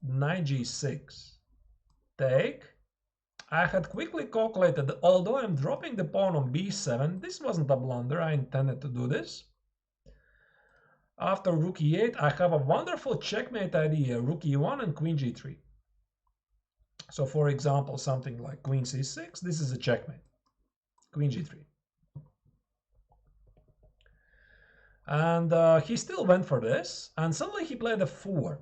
knight g6, take, I had quickly calculated that although I'm dropping the pawn on b7, this wasn't a blunder, I intended to do this. After rook e8, I have a wonderful checkmate idea, rook e1 and queen g3. So for example, something like queen c6, this is a checkmate, queen g3. And he still went for this, and suddenly he played a 4.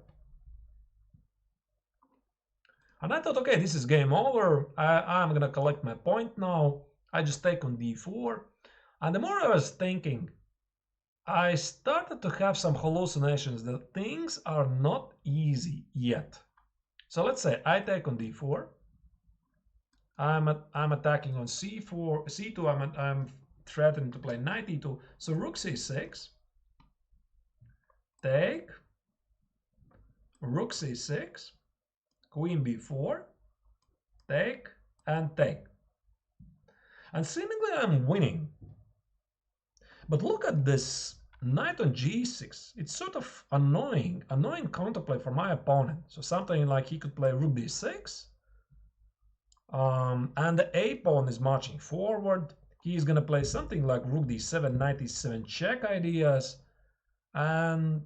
And I thought, okay, this is game over, I'm gonna collect my point now, I just take on d4. And the more I was thinking, I started to have some hallucinations that things are not easy yet. So let's say I take on d4. I'm attacking on c4, c2. I'm threatening to play knight e2. So rook c6, take, rook c6, queen b4, take, and take. And seemingly I'm winning. But look at this knight on g6. It's sort of annoying counterplay for my opponent. So something like he could play rook d6, and the a pawn is marching forward. He's gonna play something like rook d7, knight e7 check ideas, and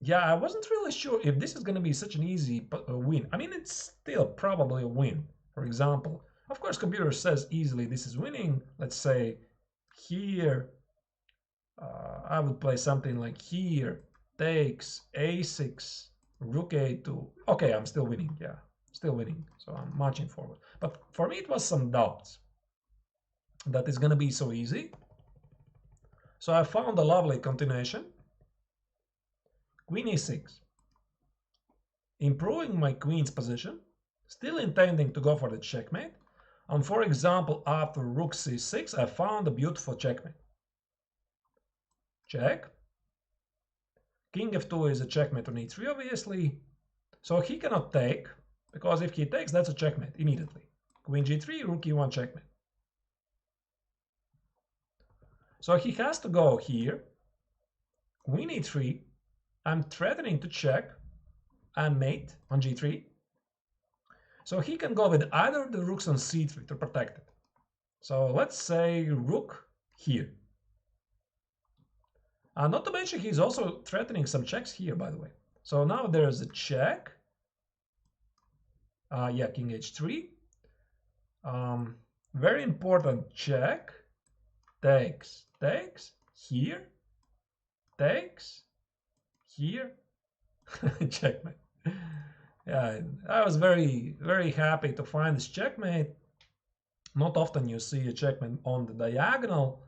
yeah, I wasn't really sure if this is gonna be such an easy win. I mean, it's still probably a win. For example, of course, computer says easily this is winning. Let's say here. I would play something like here, takes, a6, rook a2. Okay, I'm still winning, yeah, still winning. So I'm marching forward. But for me, it was some doubts that it's gonna be so easy. So I found a lovely continuation. Queen e6. Improving my queen's position, still intending to go for the checkmate. And for example, after rook c6, I found a beautiful checkmate. Check. King f2 is a checkmate on e3, obviously. So he cannot take, because if he takes, that's a checkmate immediately. Queen g3, rook e1 checkmate. So he has to go here. Queen e3. I'm threatening to check and mate on g3. So he can go with either the rooks on c3 to protect it. So let's say rook here. Not to mention he's also threatening some checks here, by the way. So now there's a check. Yeah, king h3. Very important check. Takes, takes, here, takes, here, checkmate. Yeah, I was very, very happy to find this checkmate. Not often you see a checkmate on the diagonal.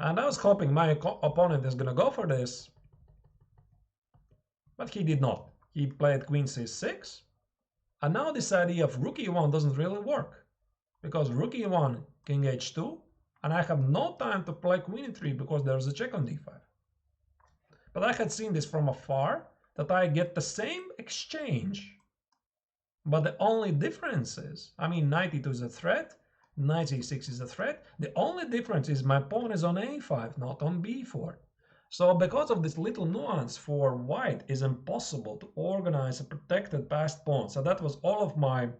And I was hoping my opponent is going to go for this. But he did not. He played queen c6. And now this idea of rook e1 doesn't really work. Because rook e1, king h2. And I have no time to play queen e3 because there's a check on d5. But I had seen this from afar, that I get the same exchange. But the only difference is, I mean, knight e2 is a threat. Knight e6 is a threat. The only difference is my pawn is on a5, not on b4. So because of this little nuance for white, it's impossible to organize a protected passed pawn. So that was all of my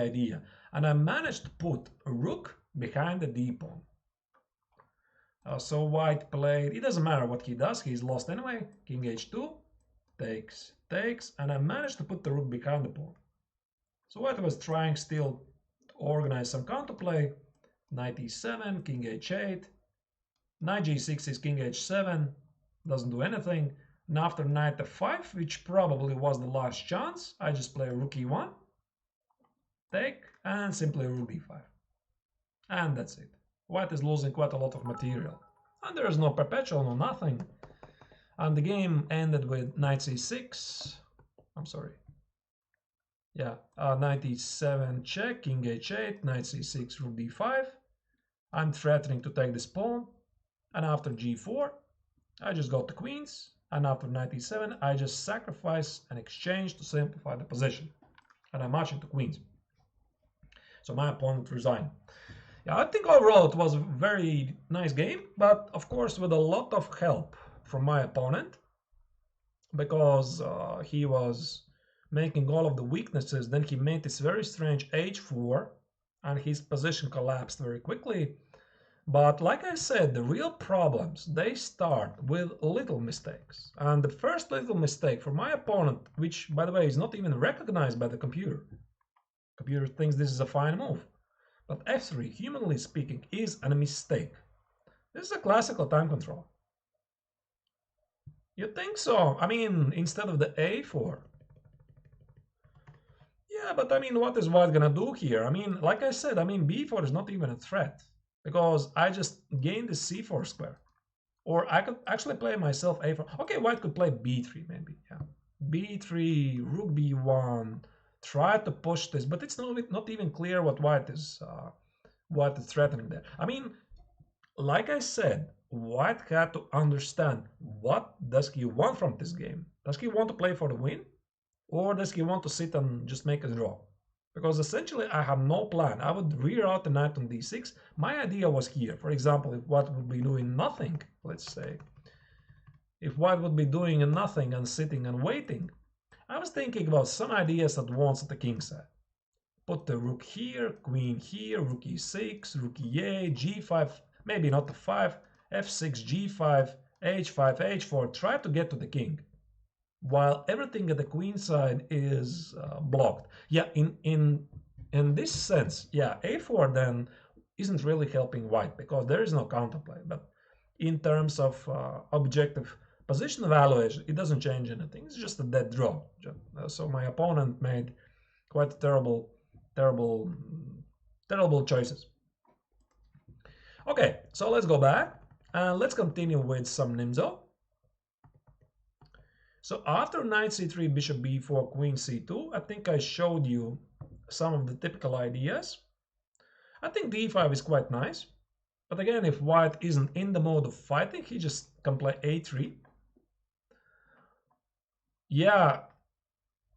idea. And I managed to put a rook behind the d pawn. So white played, it doesn't matter what he does, he's lost anyway. King h2, takes, and I managed to put the rook behind the pawn. So white was trying still to organize some counterplay. Knight e7, king h8, knight g6 is king h7, doesn't do anything. And after knight f5, which probably was the last chance, I just play rook e1, take, and simply rook d5. And that's it. White is losing quite a lot of material. And there is no perpetual, no nothing. And the game ended with knight c6. I'm sorry. Yeah, knight e7 check, king h8, knight c6, rook d5. I'm threatening to take this pawn. And after g4, I just got the queens. And after knight e7, I just sacrifice an exchange to simplify the position. And I march into queens. So my opponent resigned. Yeah, I think overall it was a very nice game, but of course with a lot of help from my opponent, because he was making all of the weaknesses. Then he made this very strange h4, and his position collapsed very quickly. But like I said, the real problems, they start with little mistakes. And the first little mistake for my opponent, which by the way is not even recognized by the computer. Computer thinks this is a fine move. But f3, humanly speaking, is a mistake. This is a classical time control. You think so? I mean, instead of the a4. Yeah, but I mean, what is white gonna do here? I mean, like I said, I mean, b4 is not even a threat, because I just gained the c4 square. Or I could actually play myself a4. Okay, white could play b3 maybe, yeah. b3, rook b1, try to push this, but it's not even clear what white is threatening there. I mean, like I said, white had to understand what does he want from this game. Does he want to play for the win, or does he want to sit and just make a draw? Because essentially I have no plan. I would reroute the knight on d6. My idea was here. For example, if white would be doing nothing, let's say, if white would be doing nothing and sitting and waiting, I was thinking about some ideas at once at the king side. Put the rook here, queen here, rook e6, rook e8, g5, maybe not the 5, f6, g5, h5, h4, try to get to the king, while everything at the queen side is blocked. Yeah, in this sense, yeah, a4 then isn't really helping white, because there is no counterplay. But in terms of objective position evaluation, it doesn't change anything. It's just a dead draw. So my opponent made quite terrible choices. Okay, so let's go back and let's continue with some Nimzo. So after knight c3, bishop b4, queen c2, I think I showed you some of the typical ideas. I think d5 is quite nice. But again, if white isn't in the mode of fighting, he just can play a3. Yeah,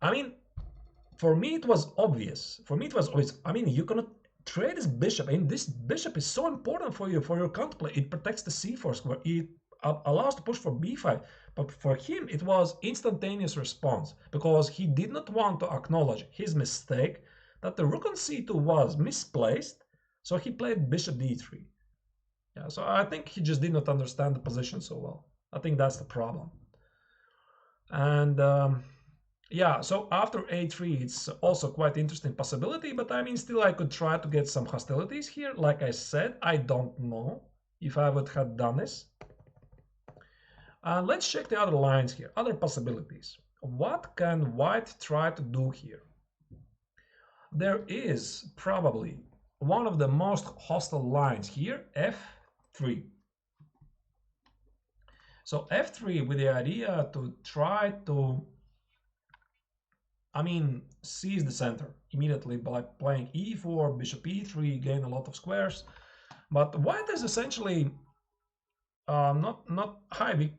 I mean, for me it was obvious. I mean, you cannot trade this bishop, and this bishop is so important for you, for your counterplay. It protects the c4 square. It allows to push for b5. But for him, it was instantaneous response, because he did not want to acknowledge his mistake that the rook on c2 was misplaced. So he played bishop d3. Yeah, so I think he just did not understand the position so well. I think that's the problem. And yeah, so after a3, it's also quite interesting possibility, but I mean, still I could try to get some hostilities here. Like I said, I don't know if I would have done this. Let's check the other lines here, other possibilities. What can white try to do here? There is probably one of the most hostile lines here, f3. So f3 with the idea to try to, I mean, seize the center immediately by playing e4, bishop e3, gain a lot of squares. But white is essentially not high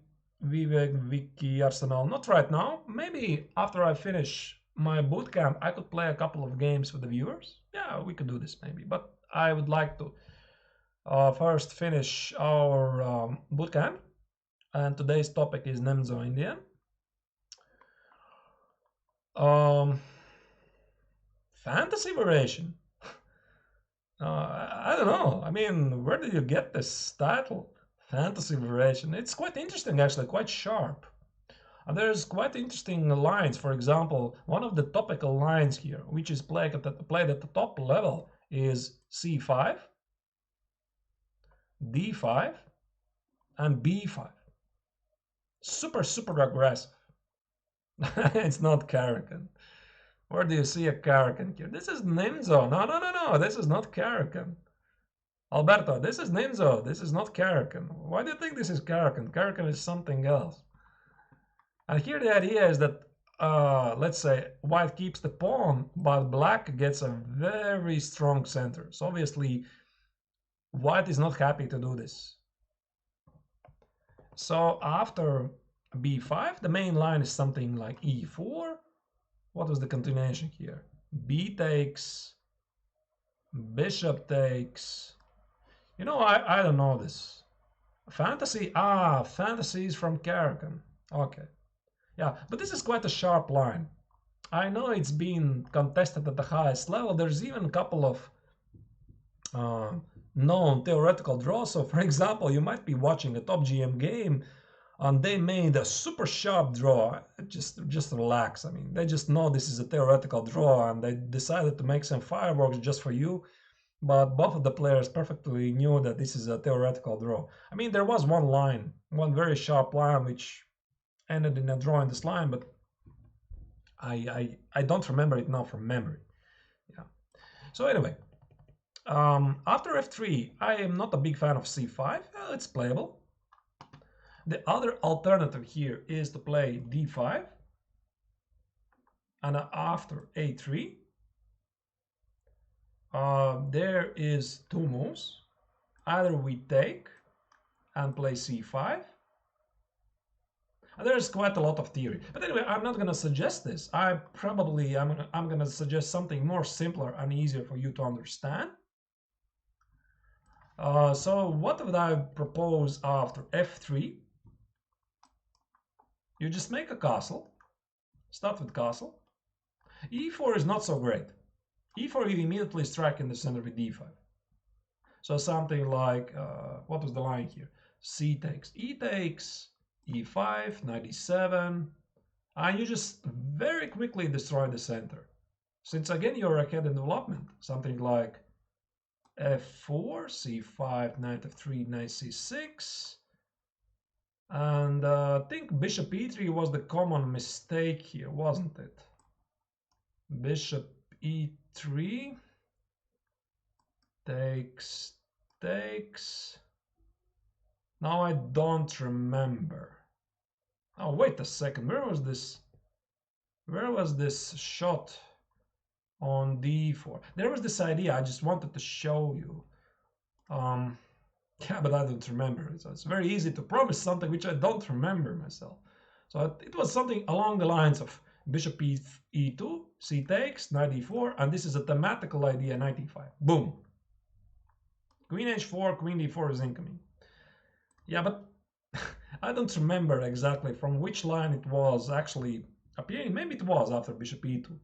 Vivek Arsenal, not right now. Maybe after I finish my bootcamp, I could play a couple of games with the viewers. Yeah, we could do this maybe, but I would like to first finish our bootcamp. And today's topic is Nimzo-Indian. Fantasy variation. I don't know. I mean, where did you get this title? Fantasy variation. It's quite interesting, actually, quite sharp. And there's quite interesting lines. For example, one of the topical lines here, which is played at the top level, is c5, d5, and b5. Super, super aggressive. It's not Karakan. Where do you see a Karakan here? This is Nimzo. No, no, no, no. This is not Karakan. Alberto, this is Nimzo. This is not Karakan. Why do you think this is Karakan? Karakan is something else. And here the idea is that, let's say, white keeps the pawn, but black gets a very strong center. So obviously, white is not happy to do this. So after b5, the main line is something like e4. What was the continuation here? B takes, bishop takes. You know, I don't know this. Fantasy? Ah, fantasy is from Karakan. Okay. Yeah, but this is quite a sharp line. I know it's been contested at the highest level. There's even a couple of known theoretical draws. So, for example, you might be watching a top GM game and they made a super sharp draw. Just relax. I mean, they just know this is a theoretical draw and they decided to make some fireworks just for you. But both of the players perfectly knew that this is a theoretical draw. I mean, there was one line, one very sharp line, which ended in a draw in this line, but I don't remember it now from memory. Yeah. So anyway, after f3, I am not a big fan of c5. It's playable. The other alternative here is to play d5, and after a3, there is two moves. Either we take and play c5. And there's quite a lot of theory. But anyway, I'm not going to suggest this. I'm going to suggest something more simpler and easier for you to understand. So what would I propose after f3? You just make a castle. Start with castle. e4 is not so great. e4 you immediately strike in the center with d5. So something like, what was the line here? C takes, E takes, e5, knight e7, and you just very quickly destroy the center. Since again you're ahead in development, something like f4, c5, knight f3, knight c6, and I think bishop e3 was the common mistake here, wasn't it? Bishop e3 takes, takes. Now I don't remember. Oh, wait a second. Where was this? Where was this shot on d4? There was this idea. I just wanted to show you. Yeah, but I don't remember it. So it's very easy to promise something which I don't remember myself. So it was something along the lines of bishop e2, c takes, knight e4, and this is a thematical idea, knight e5. Boom. Queen h4, queen d4 is incoming. Yeah, but I don't remember exactly from which line it was actually appearing. Maybe it was after bishop e2.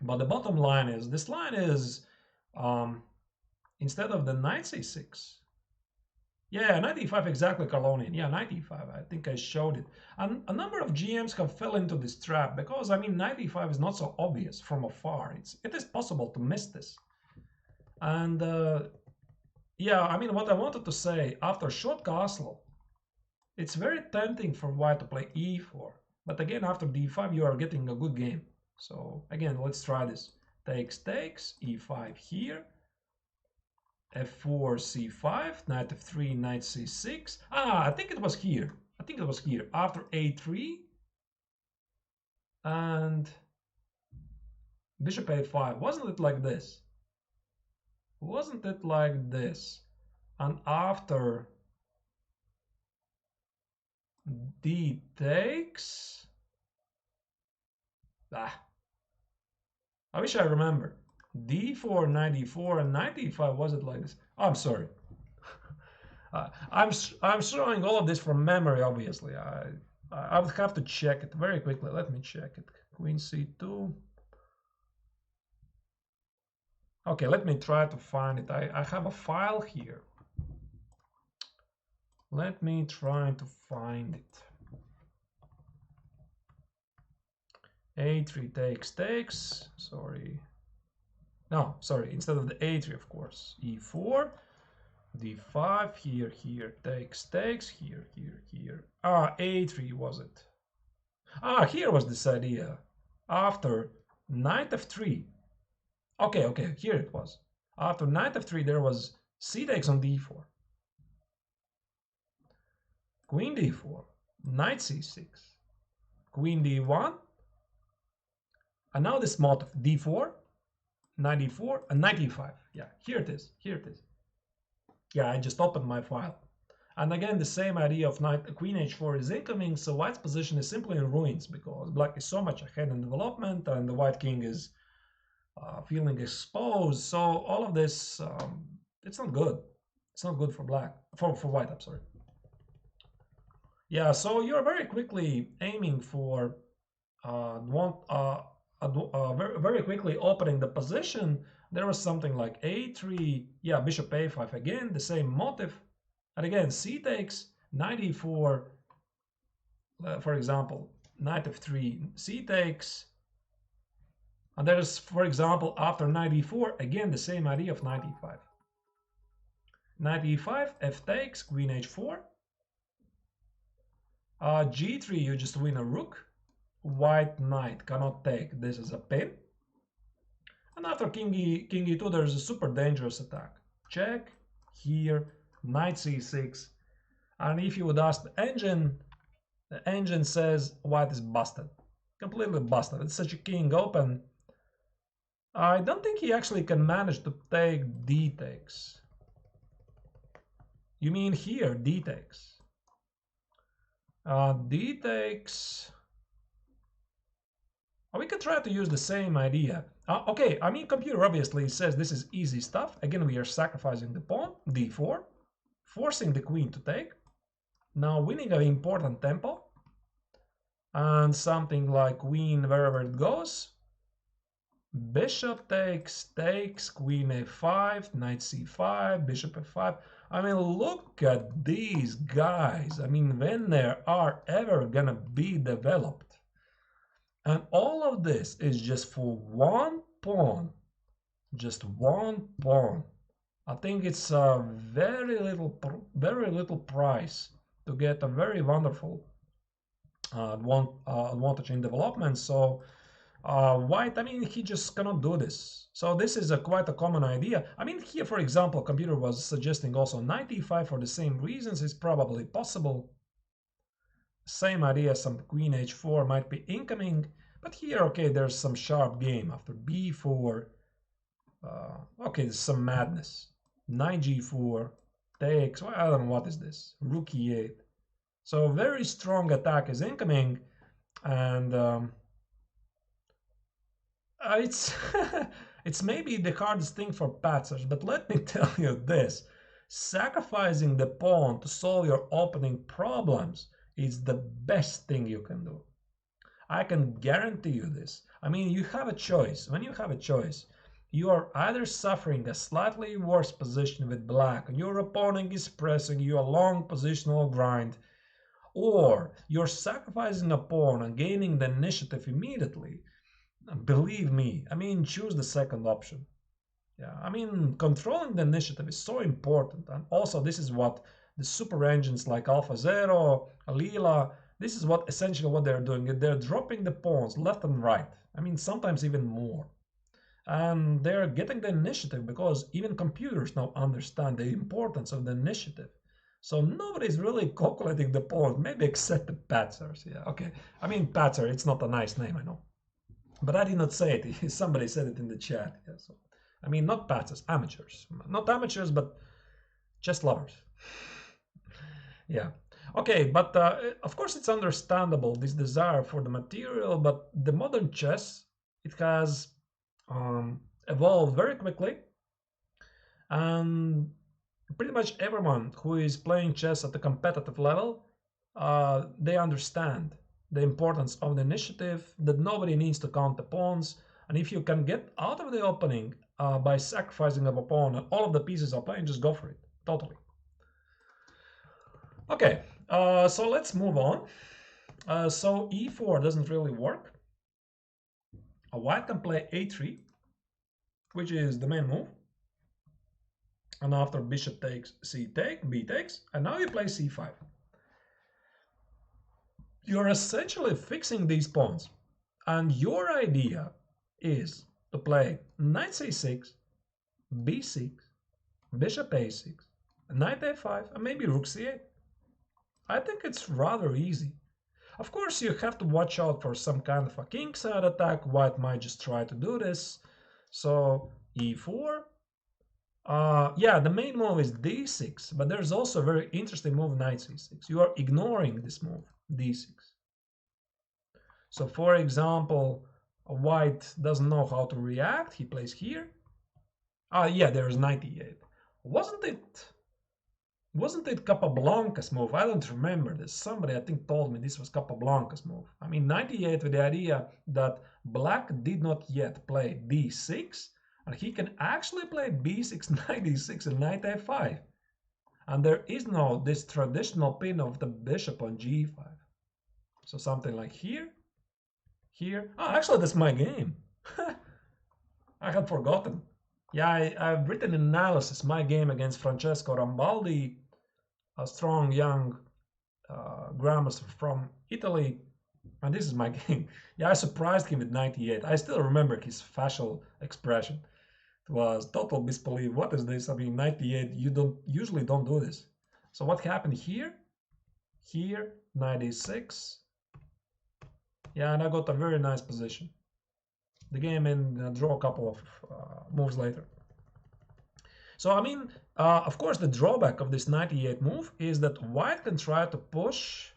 But the bottom line is, this line is, instead of the knight c6, yeah, knight e5 exactly, Carlonian. Yeah, knight e5, I think I showed it. And a number of GMs have fell into this trap because, I mean, knight e5 is not so obvious from afar. It is possible to miss this. And yeah, I mean, what I wanted to say, after short castle, it's very tempting for white to play e4. But again, after d5, you are getting a good game. So again, let's try this. Takes, takes, e5 here. f4, c5, knight f3, knight c6. I think it was here. I think it was here. After a3 and bishop a5. Wasn't it like this? Wasn't it like this? And after d takes. I wish I remember. d4, knight e4, and knight e5. Was it like this? I'm sorry. I'm showing all of this from memory, obviously. I would have to check it very quickly. Let me check it. Queen c2. Okay, let me try to find it. I have a file here. Let me try to find it. A3 takes, sorry. No, sorry, instead of the A3, of course. E4, D5, here, takes, here. A3 was it? Here was this idea. After knight f3. Okay, here it was. After knight f3, there was c takes on d4. Queen d4, knight c6, queen d1, and now this motif d4, knight e4, and knight e5. Yeah, here it is. Yeah, I just opened my file. And again, the same idea of queen h4 is incoming, so white's position is simply in ruins because black is so much ahead in development and the white king is feeling exposed. So all of this, it's not good. It's not good for white, I'm sorry. Yeah, so you're very quickly aiming for very quickly opening the position. There was something like a3, yeah, bishop a5 again, the same motif. And again, c takes, knight e4, for example, knight f3, c takes. And there's, for example, after knight e4, again, the same idea of knight e5. Knight e5, f takes, queen h4. G3, you just win a rook. White knight cannot take, this is a pin. And after king e2, there's a super dangerous attack. Check, here, knight c6. And if you would ask the engine says white is busted. Completely busted. It's such a king open. I don't think he actually can manage to take d takes. You mean here, d takes. D takes. We could try to use the same idea. Okay, I mean, computer obviously says this is easy stuff. Again, we are sacrificing the pawn, d4, forcing the queen to take. Now winning an important tempo. And something like queen wherever it goes. Bishop takes, queen a5, knight c5, bishop f5. I mean, look at these guys. I mean, when they are ever gonna be developed. And all of this is just for one pawn. Just one pawn. I think it's a very little price to get a very wonderful advantage in development. So white, I mean, he just cannot do this. So this is quite a common idea. I mean, here, for example, computer was suggesting also knight e5 for the same reasons. It's probably possible. Same idea, some queen h4 might be incoming. But here, okay, there's some sharp game after b4. Okay, there's some madness. Knight g4 takes, well, I don't know what is this. Rook e8. So very strong attack is incoming. And it's it's maybe the hardest thing for patzers, but let me tell you this. Sacrificing the pawn to solve your opening problems is the best thing you can do. I can guarantee you this. I mean, you have a choice. When you have a choice, you are either suffering a slightly worse position with black and your opponent is pressing you a long positional grind, or you're sacrificing a pawn and gaining the initiative immediately. Believe me, I mean, choose the second option. Yeah, I mean, controlling the initiative is so important. And also, this is what the super engines like AlphaZero, Alila, this is what essentially what they're doing. They're dropping the pawns left and right. I mean, sometimes even more. And they're getting the initiative because even computers now understand the importance of the initiative. So nobody's really calculating the pawns, maybe except the patzers. Yeah, okay. I mean, patzer, it's not a nice name, I know. But I did not say it. Somebody said it in the chat. Yeah, so, I mean, not patzers, amateurs. Not amateurs, but chess lovers. Yeah. Okay, but of course it's understandable, this desire for the material, but the modern chess, it has evolved very quickly. And pretty much everyone who is playing chess at a competitive level, they understand the importance of the initiative, that nobody needs to count the pawns, and if you can get out of the opening by sacrificing of a pawn and all of the pieces are playing, just go for it, totally. Okay, so let's move on. So e4 doesn't really work. White can play a3, which is the main move. And after bishop takes, b takes, and now you play c5. You're essentially fixing these pawns. And your idea is to play knight c6, b6, bishop a6, knight a5, and maybe rook c8. I think it's rather easy. Of course, you have to watch out for some kind of a kingside attack. White might just try to do this. So e4. Yeah, the main move is d6, but there's also a very interesting move, knight c6. You are ignoring this move, d6. So for example, white doesn't know how to react. He plays here. Yeah, there's knight e8. Wasn't it Capablanca's move? I don't remember this. Somebody, I think, told me this was Capablanca's move. I mean, knight e8 with the idea that black did not yet play d6, and he can actually play b6, knight e6, and knight a5. And there is no this traditional pin of the bishop on g5. So something like here, here. Oh, actually, that's my game. I had forgotten. Yeah, I've written an analysis, my game against Francesco Rambaldi, a strong young grandmaster from Italy, and this is my game. Yeah, I surprised him with 98. I still remember his facial expression. It was total disbelief. What is this? I mean, 98, you usually don't do this. So what happened here? Here, 96. Yeah, and I got a very nice position. The game and draw a couple of moves later. So I mean, of course, the drawback of this 98 move is that white can try to push.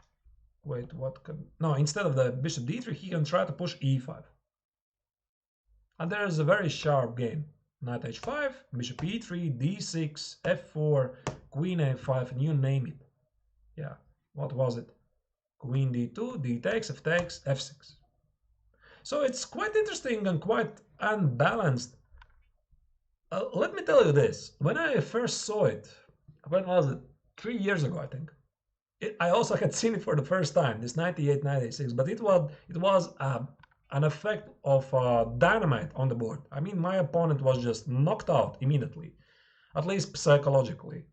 Wait, what can? No, instead of the bishop d3, he can try to push e5. And there is a very sharp game. Knight h5, bishop e3, d6, f4, queen a5, and you name it. Yeah, what was it? Queen d2, d takes, f6. So it's quite interesting and quite unbalanced. Let me tell you this. When I first saw it, when was it? 3 years ago, I think. I also had seen it for the first time, this 98, 96, but it was an effect of dynamite on the board. I mean, my opponent was just knocked out immediately, at least psychologically.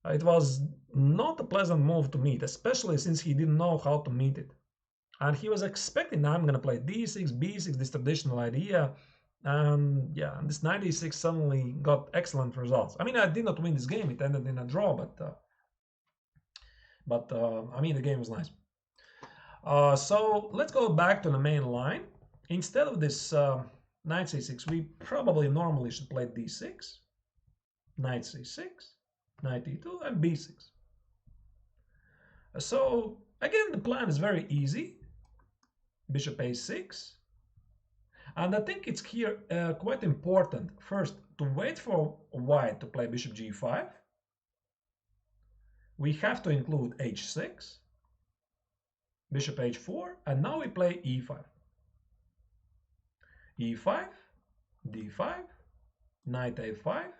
It was not a pleasant move to meet, especially since he didn't know how to meet it. And he was expecting I'm going to play d6, b6, this traditional idea. And yeah, this 96 suddenly got excellent results. I mean, I did not win this game. It ended in a draw, but I mean, the game was nice. So let's go back to the main line. Instead of this knight c6, we probably normally should play d6, knight c6, knight e2, and b6. So again, the plan is very easy. Bishop a6. And I think it's here quite important, first, to wait for white to play bishop g5. We have to include h6, bishop h4, and now we play e5. e5, d5, knight a5,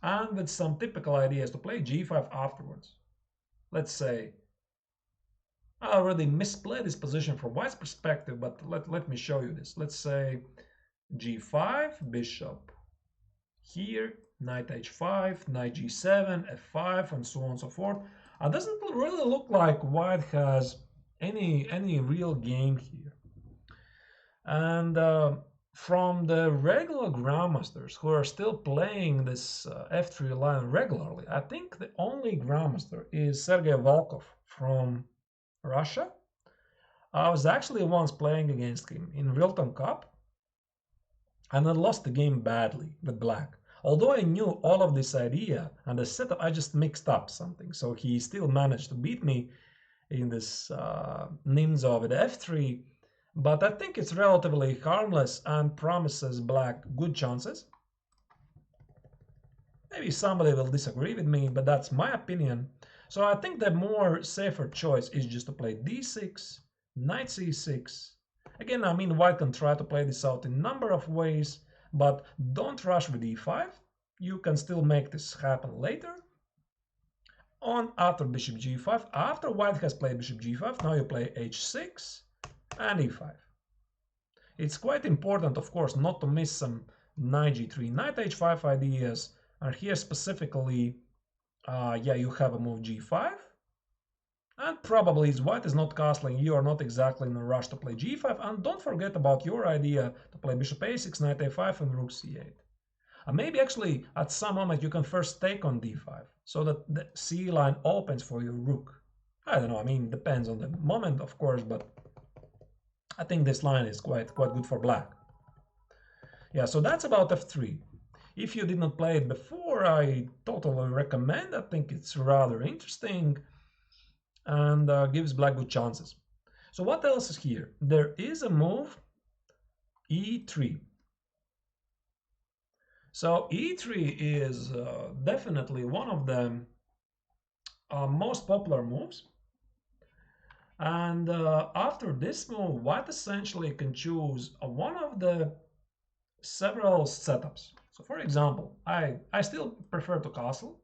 and with some typical ideas to play g5 afterwards. Let's say, I already misplayed this position from white's perspective, but let me show you this. Let's say g5, bishop here, knight h5, knight g7, f5, and so on and so forth. It doesn't really look like white has any real game here. And from the regular grandmasters who are still playing this f3 line regularly, I think the only grandmaster is Sergei Volkov from Russia. I was actually once playing against him in Wilton Cup, and I lost the game badly with black. Although I knew all of this idea and the setup, I just mixed up something. So he still managed to beat me in this Nimzo with f3. But I think it's relatively harmless and promises black good chances. Maybe somebody will disagree with me, but that's my opinion. So I think the more safer choice is just to play d6, knight c6. Again, I mean, white can try to play this out in a number of ways, but don't rush with e5. You can still make this happen later. on after bishop g5. After white has played bishop g5, now you play h6 and e5. It's quite important, of course, not to miss some knight g3, knight h5 ideas. And here specifically, yeah, you have a move g5. And probably as white is not castling, you are not exactly in a rush to play g5. And don't forget about your idea to play bishop a6, knight a5, and rook c8. And maybe actually at some moment you can first take on d5 so that the c line opens for your rook. I don't know, I mean, it depends on the moment, of course, but I think this line is quite good for black. Yeah, so that's about f3. If you did not play it before, I totally recommend. I think it's rather interesting and gives black good chances. So what else is here? There is a move e3. So e3 is definitely one of the most popular moves. And after this move, white essentially can choose one of the several setups. So for example, I still prefer to castle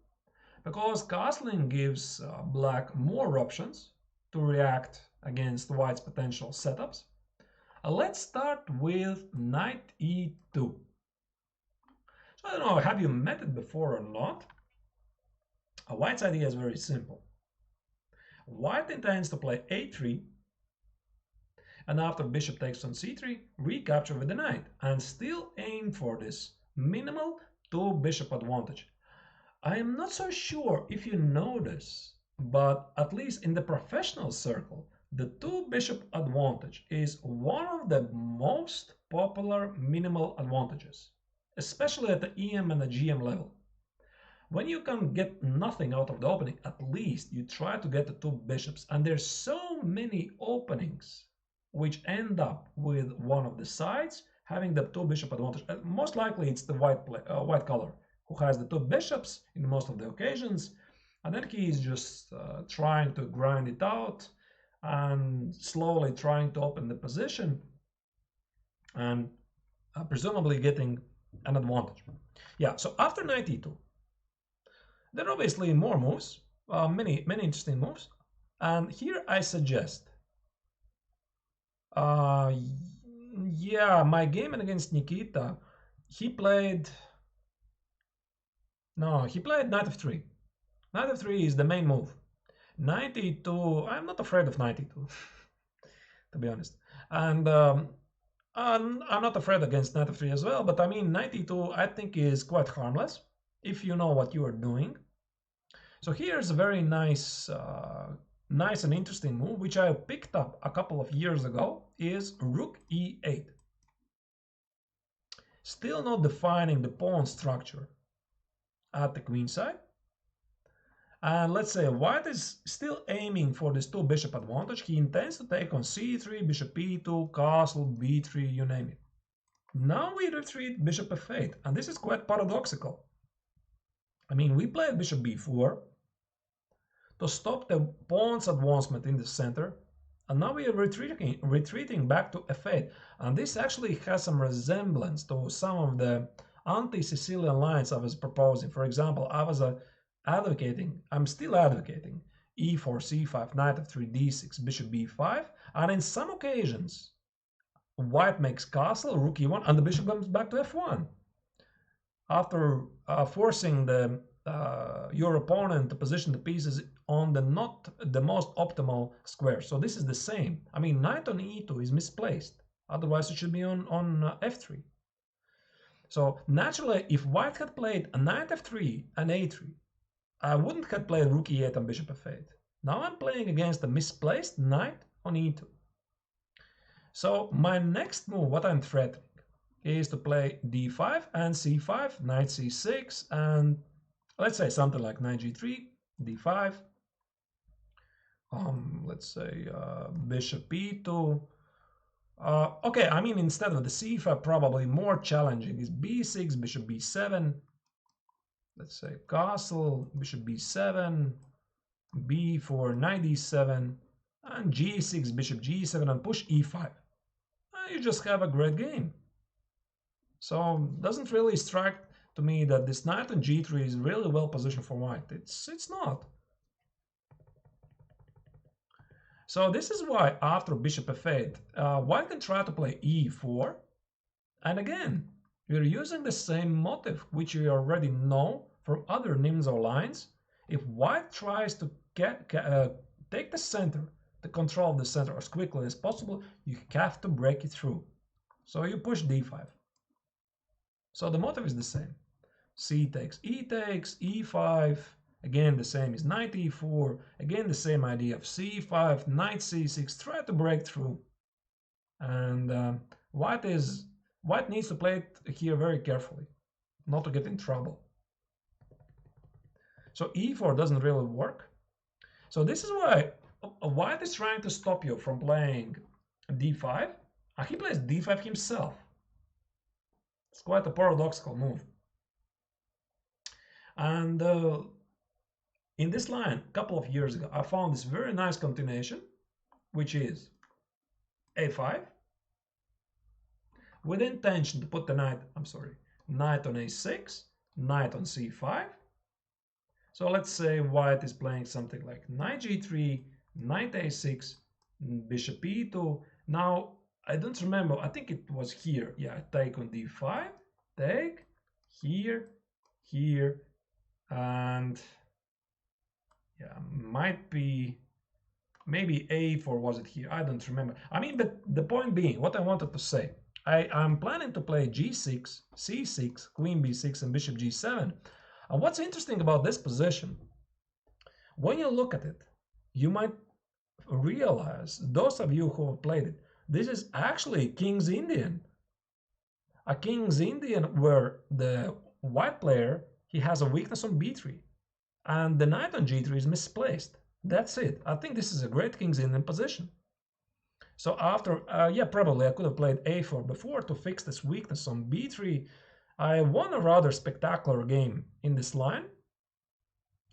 because castling gives black more options to react against white's potential setups. Let's start with knight e2. So I don't know, have you met it before or not? White's idea is very simple. White intends to play a3, and after bishop takes on c3, recapture with the knight, and still aim for this minimal two bishop advantage. I am not so sure if you know this, but at least in the professional circle, the two bishop advantage is one of the most popular minimal advantages, especially at the EM and the GM level. When you can get nothing out of the opening, at least you try to get the two bishops, and there's so many openings which end up with one of the sides having the two bishop advantage. Most likely it's the white color who has the two bishops in most of the occasions, and then he is just trying to grind it out and slowly trying to open the position and presumably getting an advantage. Yeah, so after knight e2, there are obviously more moves, many interesting moves, and here I suggest, yeah, my game against Nikita, he played knight f3. Knight f3 is the main move. Knight e2, I'm not afraid of knight e2, to be honest, and I'm not afraid against knight f3 as well, but I mean knight e2 I think is quite harmless if you know what you are doing. So here's a very nice and interesting move, which I picked up a couple of years ago, is rook e8. Still not defining the pawn structure at the queen side. And let's say white is still aiming for this two bishop advantage. He intends to take on c3, bishop e2, castle, b3, you name it. Now we retreat bishop f8, and this is quite paradoxical. I mean, we played bishop b4 to stop the pawn's advancement in the center, and now we are retreating back to f8, and this actually has some resemblance to some of the anti-Sicilian lines I was proposing. For example, I'm still advocating e4, c5, knight f3, d6, bishop b5, and in some occasions white makes castle, rook e1, and the bishop comes back to f1 after forcing your opponent to position the pieces on the not the most optimal square. So this is the same. I mean, knight on e2 is misplaced. Otherwise, it should be on f3. So naturally, if white had played a knight f3 and a3, I wouldn't have played rook e8 and bishop f8. Now I'm playing against a misplaced knight on e2. So my next move, what I'm threatening, is to play d5 and c5, knight c6, and let's say something like knight g3, d5, let's say bishop e2. Okay, I mean, instead of the c5, probably more challenging is b6, bishop b7, let's say castle, bishop b7, b4, knight d7, and g6, bishop g7, and push e5. You just have a great game. So doesn't really strike to me that this knight on g3 is really well positioned for white. It's not. So this is why after bishop f8, white can try to play e4. And again, we're using the same motive, which you already know from other Nimzo lines. If white tries to take the center, the control of the center as quickly as possible, you have to break it through. So you push d5. So the motive is the same. C takes, e5. Again, the same is knight e4. Again, the same idea of c5, knight c6. Try to break through. And white needs to play it here very carefully, not to get in trouble. So e4 doesn't really work. So this is why white is trying to stop you from playing d5. He plays d5 himself. It's quite a paradoxical move. And in this line, a couple of years ago, I found this very nice continuation, which is a5, with the intention to put the knight on a6, knight on c5. So let's say white is playing something like knight g3, knight a6, bishop e2. Now, I don't remember, I think it was here. Yeah, take on d5, take, here, and yeah, might be, maybe a4 was it here? I don't remember. I mean, but the point being, what I wanted to say, I'm planning to play g6, c6, queen b6, and bishop g7. And what's interesting about this position, when you look at it, you might realize, those of you who have played it, this is actually King's Indian. A King's Indian where the white player, he has a weakness on b3, and the knight on g3 is misplaced. That's it. I think this is a great King's Indian position. So after, yeah, probably I could have played a4 before to fix this weakness on b3. I won a rather spectacular game in this line.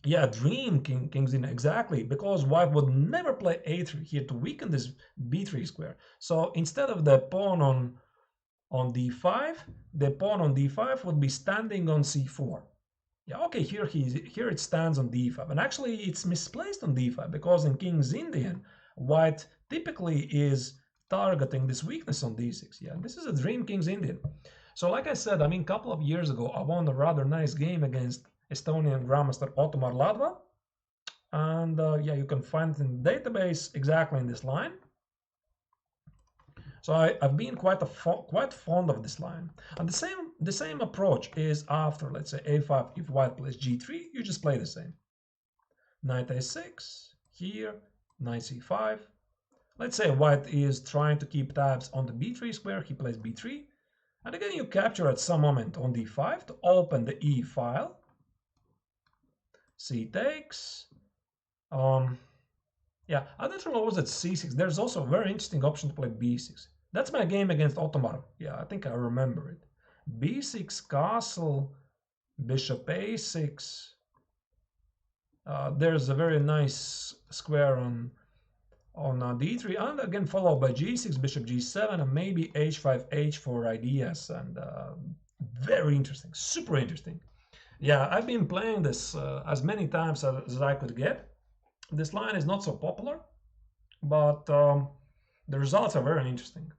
Yeah, dream King's Indian, exactly, because white would never play a3 here to weaken this b3 square. So instead of the pawn on d5, the pawn on d5 would be standing on c4. Yeah, okay, here it stands on d5, and actually it's misplaced on d5 because in King's Indian, white typically is targeting this weakness on d6. Yeah, this is a dream King's Indian. So like I said, I mean, a couple of years ago, I won a rather nice game against Estonian Grandmaster Ottomar Ladva. And yeah, you can find it in the database exactly in this line. So I've been quite fond of this line. And the same approach is after, let's say, a5. If white plays g3, you just play the same. Knight a6, here, knight c5. Let's say white is trying to keep tabs on the b3 square, he plays b3. And again, you capture at some moment on d5 to open the e file. C takes. Yeah, I don't know, was it c6? There's also a very interesting option to play b6. That's my game against Ottomar. Yeah, I think I remember it. b6 castle, bishop a6. There's a very nice square on d3, and again followed by g6, bishop g7, and maybe h5, h4 ideas, and very interesting, super interesting. Yeah, I've been playing this as many times as I could get. This line is not so popular, but the results are very interesting.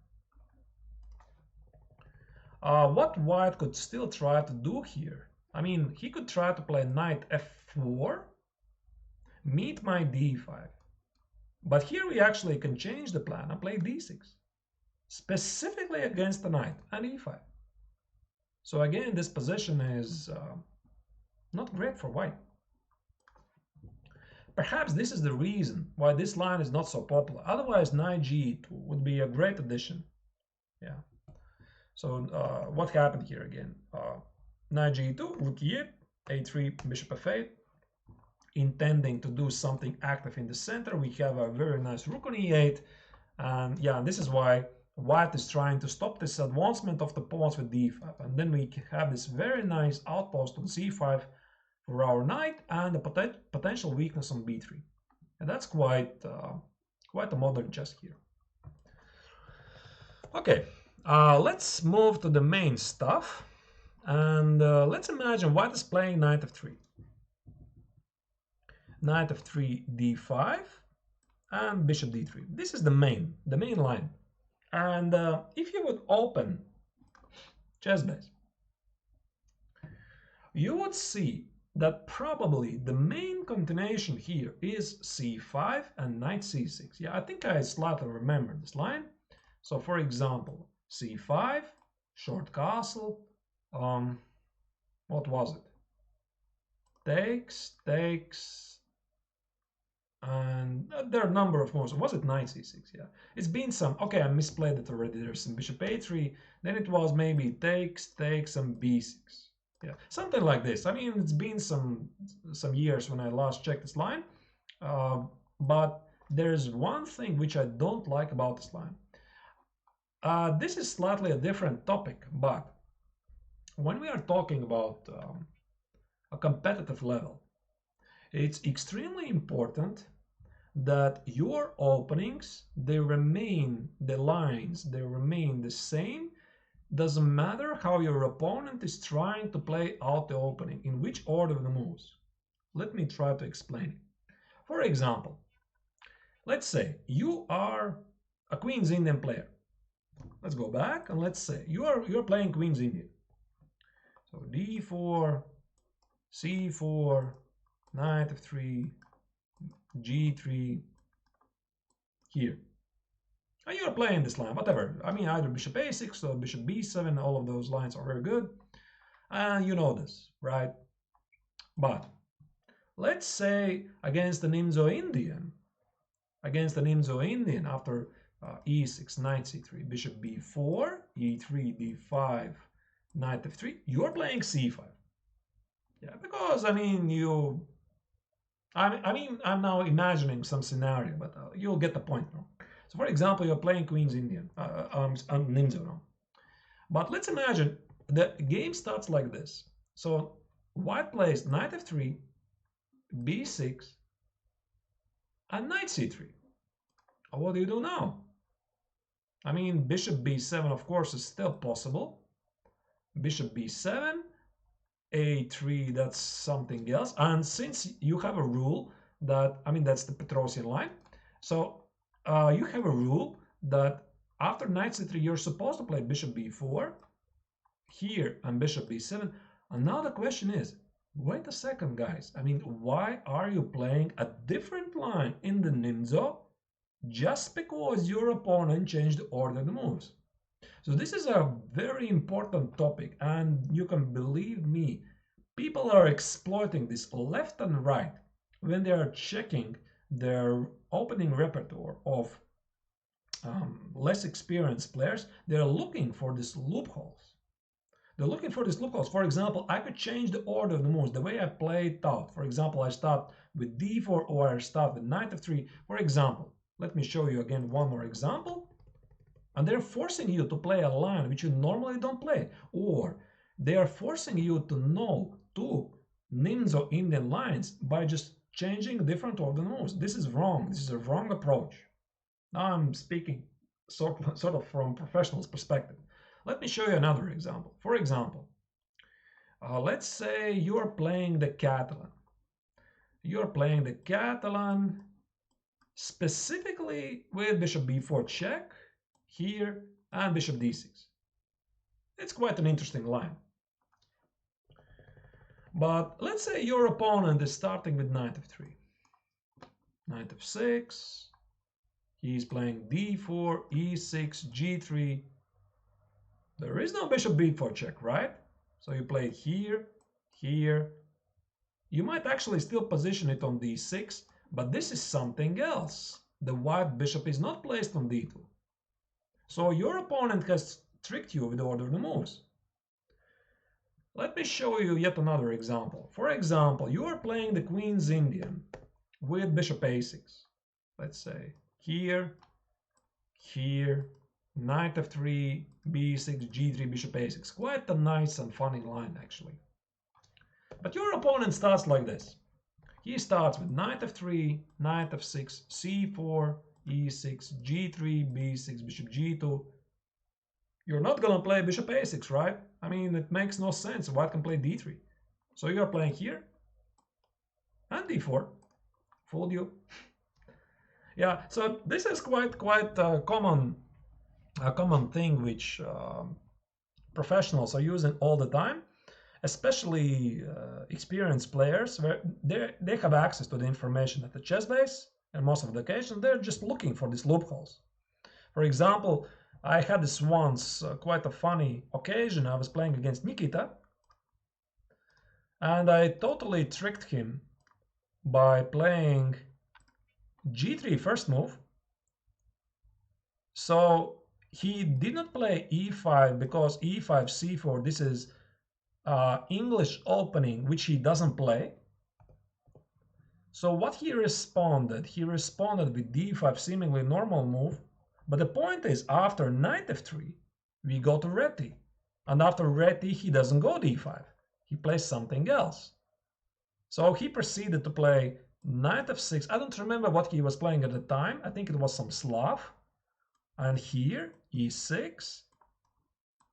What white could still try to do here? I mean, he could try to play knight f4, meet my d5. But here we actually can change the plan and play d6, specifically against the knight and e5. So again, this position is not great for white. Perhaps this is the reason why this line is not so popular. Otherwise, knight g2 would be a great addition. Yeah. So what happened here again? Knight g2, rook e8, a3, bishop f8. Intending to do something active in the center, we have a very nice rook on e8, and yeah, this is why white is trying to stop this advancement of the pawns with d5, and then we have this very nice outpost on c5 for our knight and a potential weakness on b3, and that's quite a modern chess here. Okay, let's move to the main stuff, and let's imagine white is playing knight f3. Knight f3, d5, and bishop d3. This is the main line. And if you would open chess base, you would see that probably the main continuation here is c5 and knight c6. Yeah, I think I slightly remember this line. So for example, c5, short castle, what was it? Takes, and there are a number of moves. Was it knight c6? Yeah, it's been some. Okay, I misplayed it already. There's some bishop a3. Then it was maybe takes, and b6. Yeah, something like this. I mean, it's been some years when I last checked this line, but there's one thing which I don't like about this line. This is slightly a different topic, but when we are talking about a competitive level, it's extremely important that your openings, they remain the lines, they remain the same. Doesn't matter how your opponent is trying to play out the opening, in which order the moves. Let me try to explain it. For example, let's say you are a Queen's Indian player. Let's go back and let's say you're playing Queen's Indian. So d4, c4, knight f3, g3, here. And you're playing this line, whatever. I mean, either bishop a6 or bishop b7, all of those lines are very good. And you know this, right? But let's say against the Nimzo-Indian, after e6, knight c3, bishop b4, e3, d5, knight f3, you're playing c5. Yeah, because I mean, I'm now imagining some scenario, but you'll get the point now. So for example, you're playing Queen's Indian, Nimzo now. But let's imagine the game starts like this. So white plays knight f3, b6, and knight c3. What do you do now? I mean, bishop b7, of course, is still possible. Bishop b7, a3, that's something else. And since you have a rule that, I mean, that's the Petrosian line. So you have a rule that after knight c3, you're supposed to play bishop b4 here and bishop b7. And now the question is, wait a second, guys. I mean, why are you playing a different line in the Nimzo just because your opponent changed the order of the moves? So this is a very important topic, and you can believe me, people are exploiting this left and right when they are checking their opening repertoire of less experienced players. They're looking for these loopholes. For example, I could change the order of the moves, the way I play it out. For example, I start with d4 or I start with knight f3. For example, let me show you again one more example. And they're forcing you to play a line which you normally don't play. Or they are forcing you to know two Nimzo-Indian lines by just changing different order moves. This is wrong. This is a wrong approach. Now I'm speaking sort of from professional's perspective. Let me show you another example. For example, let's say you're playing the Catalan. Specifically with bishop b4 check here and bishop d6. It's quite an interesting line. But let's say your opponent is starting with knight f3, knight f6, he's playing d4, e6, g3. There is no bishop b4 check, right? So you play it here, here. You might actually still position it on d6, but this is something else. The white bishop is not placed on d2. So your opponent has tricked you with the order of the moves. Let me show you yet another example. For example, you are playing the Queen's Indian with bishop a6. Let's say here, here, knight f3, b6, g3, bishop a6. Quite a nice and funny line, actually. But your opponent starts like this. He starts with knight f3, knight f6, c4, e6, g3, b6, bishop g2. You're not going to play bishop a6, right? I mean, it makes no sense. White can play d3. So you're playing here and d4. Fooled you. Yeah, so this is quite a common thing which professionals are using all the time, especially experienced players, where they have access to the information at the chess base, and most of the occasion they're just looking for these loopholes. For example, I had this once quite a funny occasion. I was playing against Nikita, and I totally tricked him by playing g3 first move. So he did not play e5 because e5 c4, this is English opening, which he doesn't play. So what he responded with d5, seemingly normal move. But the point is, after knight f3, we go to reti. And after reti, he doesn't go d5. He plays something else. So he proceeded to play knight f6. I don't remember what he was playing at the time. I think it was some Slav. And here, e6,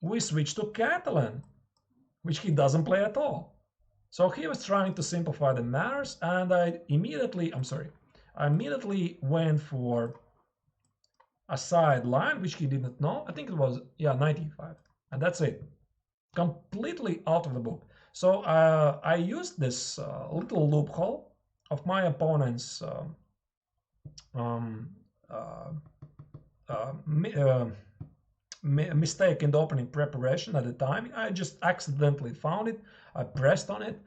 we switch to Catalan, which he doesn't play at all. So he was trying to simplify the matters, and I immediately went for a side line, which he did not know. I think it was, yeah, knight e5, and that's it. Completely out of the book. So I used this little loophole of my opponent's mistake in the opening preparation at the time. I just accidentally found it. I pressed on it,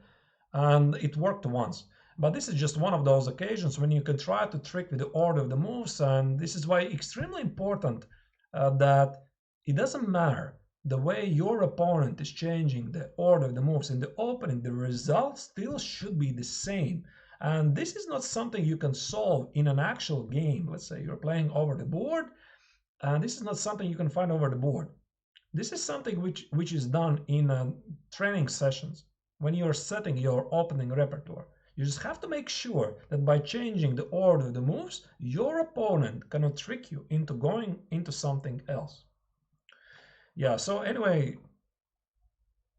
and it worked once. But this is just one of those occasions when you can try to trick with the order of the moves, and this is why extremely important that it doesn't matter the way your opponent is changing the order of the moves in the opening, the result still should be the same. And this is not something you can solve in an actual game. Let's say you're playing over the board, and this is not something you can find over the board. This is something which is done in training sessions when you're setting your opening repertoire. You just have to make sure that by changing the order of the moves, your opponent cannot trick you into going into something else. Yeah, so anyway,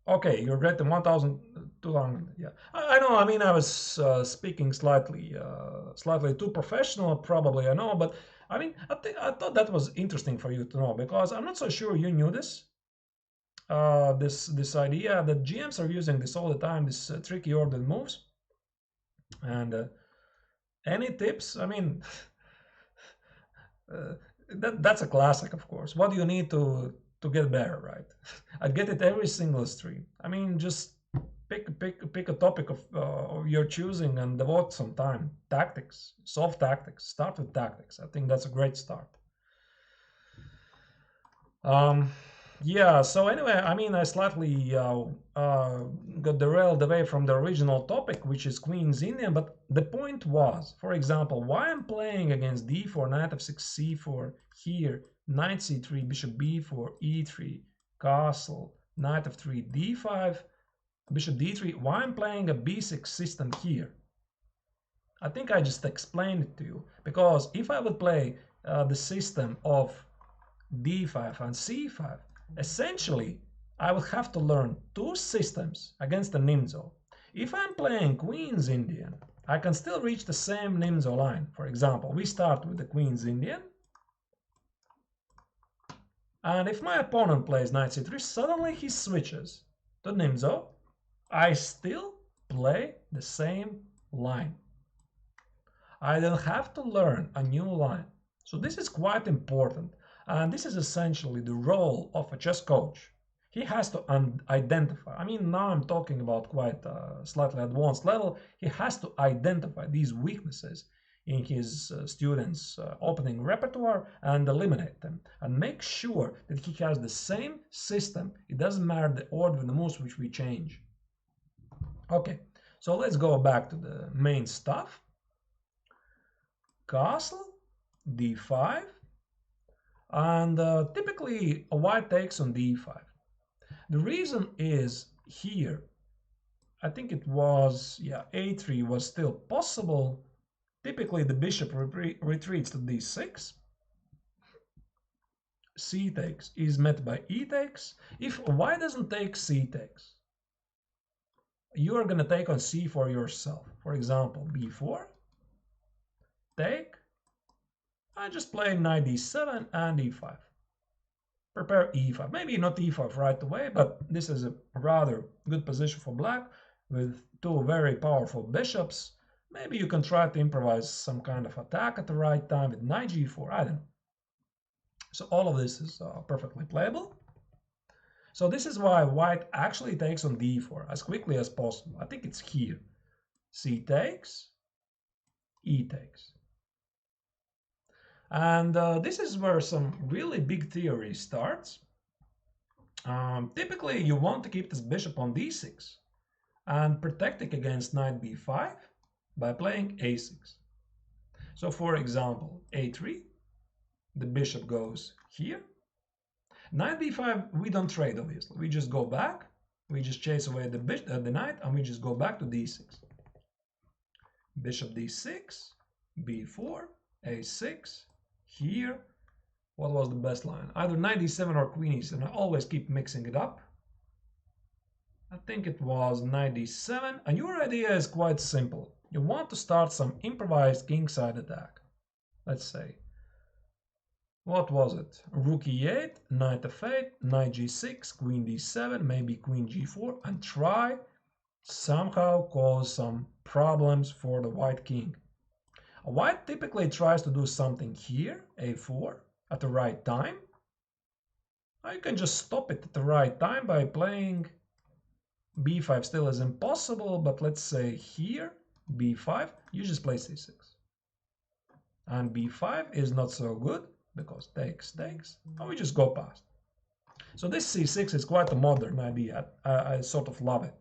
okay, you're getting 1,200. Yeah, I know. I mean, I was speaking slightly too professional, probably. I know, but I mean, I thought that was interesting for you to know because I'm not so sure you knew this. This idea that GMs are using this all the time, this tricky ordered moves. And any tips? I mean, that's a classic, of course. What do you need to get better, right? I get it every single stream. I mean, just pick a topic of your choosing and devote some time. Tactics, soft tactics. Start with tactics. I think that's a great start. Yeah, so anyway, I mean, I slightly got derailed away from the original topic, which is Queen's Indian, but the point was, for example, why I'm playing against d4, knight f6, c4, here, knight c3, bishop b4, e3, castle, knight f3, d5, bishop d3, why I'm playing a b6 system here. I think I just explained it to you, because if I would play the system of d5 and c5, essentially I would have to learn two systems against the Nimzo. If I'm playing Queen's Indian, I can still reach the same Nimzo line. For example, we start with the Queen's Indian, and if my opponent plays knight c3, suddenly he switches to Nimzo. I still play the same line. I don't have to learn a new line. So this is quite important. And this is essentially the role of a chess coach. He has to identify. I mean, now I'm talking about quite a slightly advanced level. He has to identify these weaknesses in his students' opening repertoire and eliminate them and make sure that he has the same system. It doesn't matter the order of the moves which we change. Okay, so let's go back to the main stuff. Castle, d5, and typically a white takes on d5. The reason is here, I think it was, yeah, a3 was still possible. Typically the bishop retreats to d6. C takes is met by e takes. If white doesn't take, c takes. You are going to take on c4 yourself. For example, b4, take, I just play knight d7 and e5. Prepare e5. Maybe not e5 right away, but this is a rather good position for black with two very powerful bishops. Maybe you can try to improvise some kind of attack at the right time with knight g4. I don't know. So all of this is perfectly playable. So this is why white actually takes on d4 as quickly as possible. I think it's here. C takes, E takes. And this is where some really big theory starts. Typically, you want to keep this bishop on d6 and protect it against knight b5 by playing a6. So for example, a3, the bishop goes here. Knight b5, we don't trade, obviously. We just go back, we just chase away the knight, and we just go back to d6. Bishop d6, b4, a6, here. What was the best line? Either knight d7 or queen e7. I always keep mixing it up. I think it was knight d7, and your idea is quite simple. You want to start some improvised kingside attack. Let's say, what was it? Rook e8, knight f8, knight g6, queen d7, maybe queen g4, and try somehow cause some problems for the white king. White typically tries to do something here, a4, at the right time. You can just stop it at the right time by playing b5. Still is impossible, but let's say here, b5, you just play c6. And b5 is not so good because takes, and we just go past. So this c6 is quite a modern idea. I sort of love it.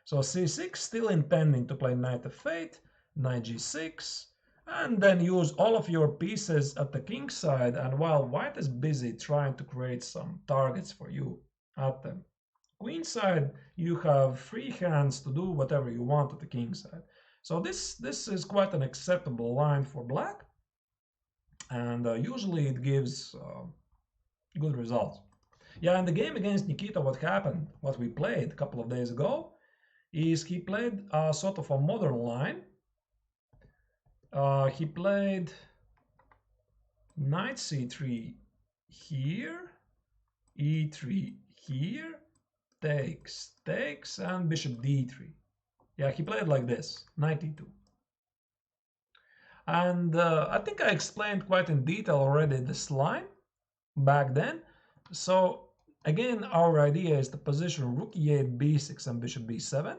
So c6, still intending to play knight f8, knight g6, and then use all of your pieces at the king side. And while white is busy trying to create some targets for you at the queen side, you have free hands to do whatever you want at the king side. So this is quite an acceptable line for black, and usually it gives good results. Yeah, in the game against Nikita, what happened, what we played a couple of days ago, is he played a sort of a modern line. He played knight c3 here, e3 here, takes, and bishop d3. Yeah, he played like this, knight e2. And I think I explained quite in detail already this line back then. So again, our idea is to position rook e8, b6, and bishop b7.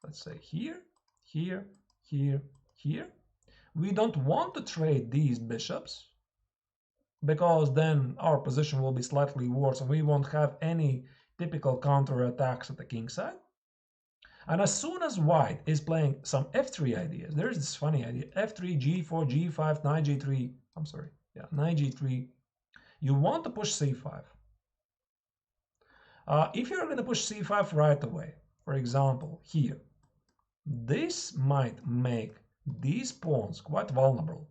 Let's say here, here, here, here. We don't want to trade these bishops because then our position will be slightly worse and we won't have any typical counterattacks at the king side. And as soon as white is playing some f3 ideas, there's this funny idea, f3, g4, g5, knight g3, I'm sorry, yeah, knight g3, you want to push c5. If you're going to push c5 right away, for example, here, this might make these pawns quite vulnerable.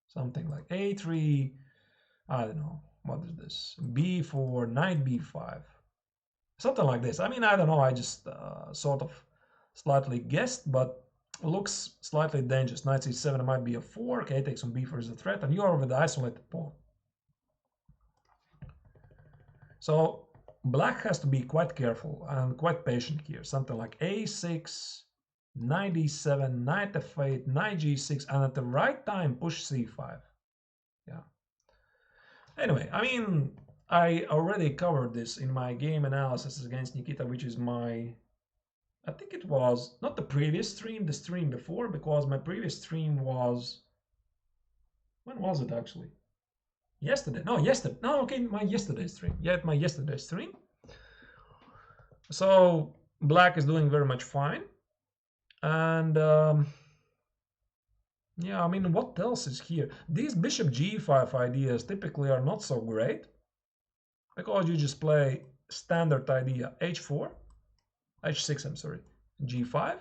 Something like a3, I don't know, what is this, b4, knight b5, something like this. I mean, I don't know, I just sort of slightly guessed, but looks slightly dangerous. Knight c7 might be a fork, a takes on b4 is a threat, and you're with the isolated pawn. So black has to be quite careful and quite patient here. Something like a6, knight d7, knight f8, knight g6, and at the right time push c5. Yeah. Anyway, I mean, I already covered this in my game analysis against Nikita, which is my, I think it was not the previous stream, the stream before, because my previous stream was, when was it actually? Yesterday. No, yesterday. No, okay, my yesterday stream. Yeah, my yesterday stream. So black is doing very much fine. And yeah, I mean, what else is here? These bishop g5 ideas typically are not so great because you just play standard idea h4, h6, I'm sorry, g5.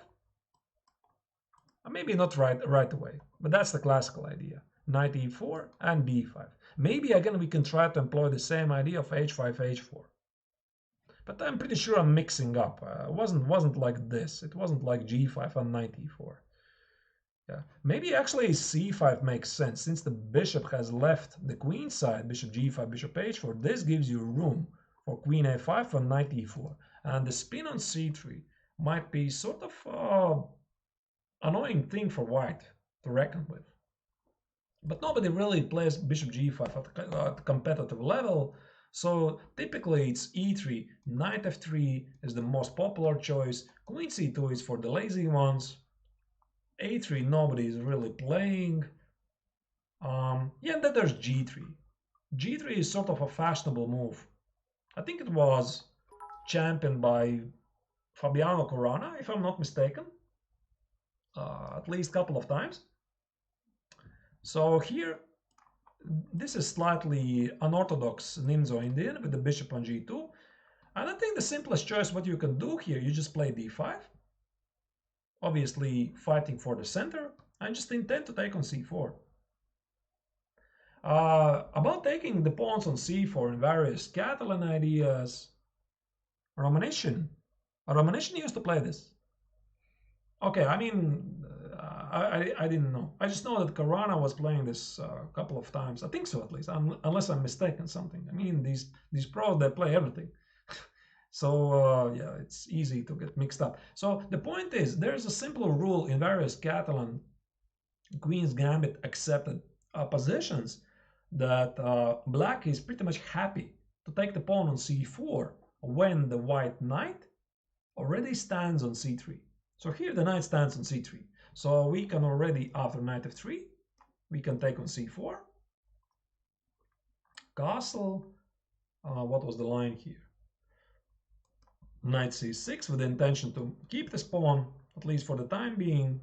Maybe not right away, but that's the classical idea. Knight e4 and b5. Maybe again we can try to employ the same idea of h5, h4. But I'm pretty sure I'm mixing up. It wasn't like this. It wasn't like g5 and knight e4. Yeah, maybe actually c5 makes sense since the bishop has left the queen side. Bishop g5, bishop h4. This gives you room for queen a5 for knight e4, and the spin on c3 might be sort of annoying thing for white to reckon with. But nobody really plays bishop g5 at competitive level, so typically it's e3, knight f3 is the most popular choice, queen c2 is for the lazy ones, a3 nobody is really playing. Yeah, and then there's g3. g3 is sort of a fashionable move. I think it was championed by Fabiano Caruana, if I'm not mistaken, at least a couple of times. So here, this is slightly unorthodox Nimzo-Indian with the bishop on g2. And I think the simplest choice what you can do here, you just play d5. Obviously fighting for the center, and just intend to take on c4. About taking the pawns on c4 in various Catalan ideas, Romanishin used to play this. Okay, I mean, I didn't know. I just know that Caruana was playing this a couple of times. I think so, at least, unless I'm mistaken something. I mean, these pros, they play everything. So yeah, it's easy to get mixed up. So the point is, there's a simple rule in various Catalan Queen's Gambit accepted positions that black is pretty much happy to take the pawn on c4 when the white knight already stands on c3. So here the knight stands on c3. So we can already, after knight f3, we can take on c4. Castle. What was the line here? Knight c6 with the intention to keep this pawn, at least for the time being.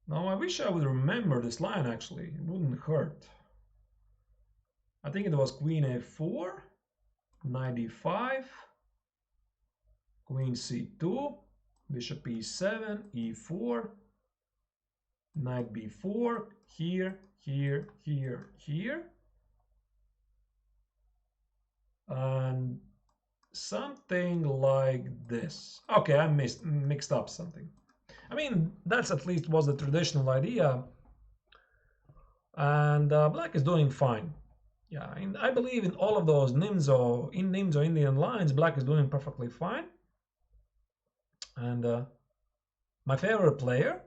Now I wish I would remember this line actually, it wouldn't hurt. I think it was queen a4, knight e5, queen c2, bishop e7, e4, knight b4, here, here, here, here. And something like this. Okay, I mixed up something. I mean, that's at least was the traditional idea. And black is doing fine. Yeah, and I believe in all of those Nimzo-Indian lines, black is doing perfectly fine. And my favorite player?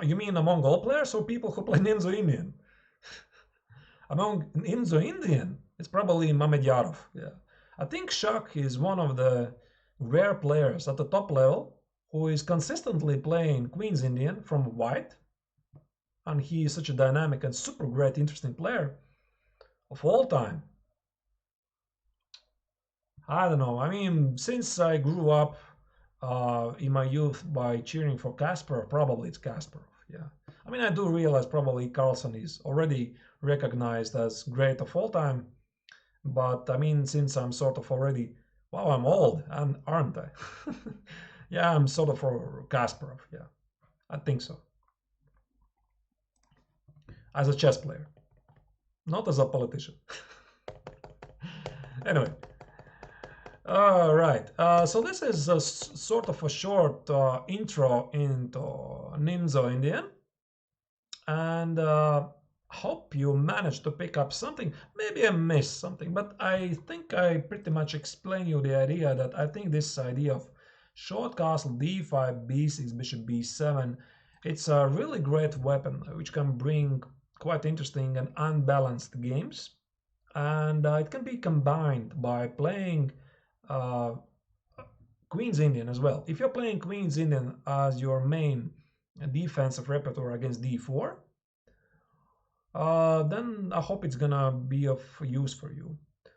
You mean among all players or people who play Nimzo-Indian? Among Nimzo-Indian, it's probably Mamedyarov. Yeah, I think Shach is one of the rare players at the top level who is consistently playing Queen's Indian from white, and he is such a dynamic and super great, interesting player of all time. I don't know. I mean, since I grew up in my youth by cheering for Kasparov, probably it's Kasparov. Yeah. I mean, I do realize probably Carlsen is already recognized as great of all time, but I mean, since I'm sort of already, wow, I'm old, and aren't I? Yeah, I'm sort of for Kasparov. Yeah, I think so. As a chess player, not as a politician. Anyway. All right. So this is a sort of a short intro into Nimzo-Indian, and hope you managed to pick up something. Maybe I missed something, but I think I pretty much explained you the idea that I think this idea of short castle d5, b6, bishop b7, it's a really great weapon which can bring quite interesting and unbalanced games, and it can be combined by playing Queen's Indian as well. If you're playing Queen's Indian as your main defensive repertoire against d4, then I hope it's gonna be of use for you.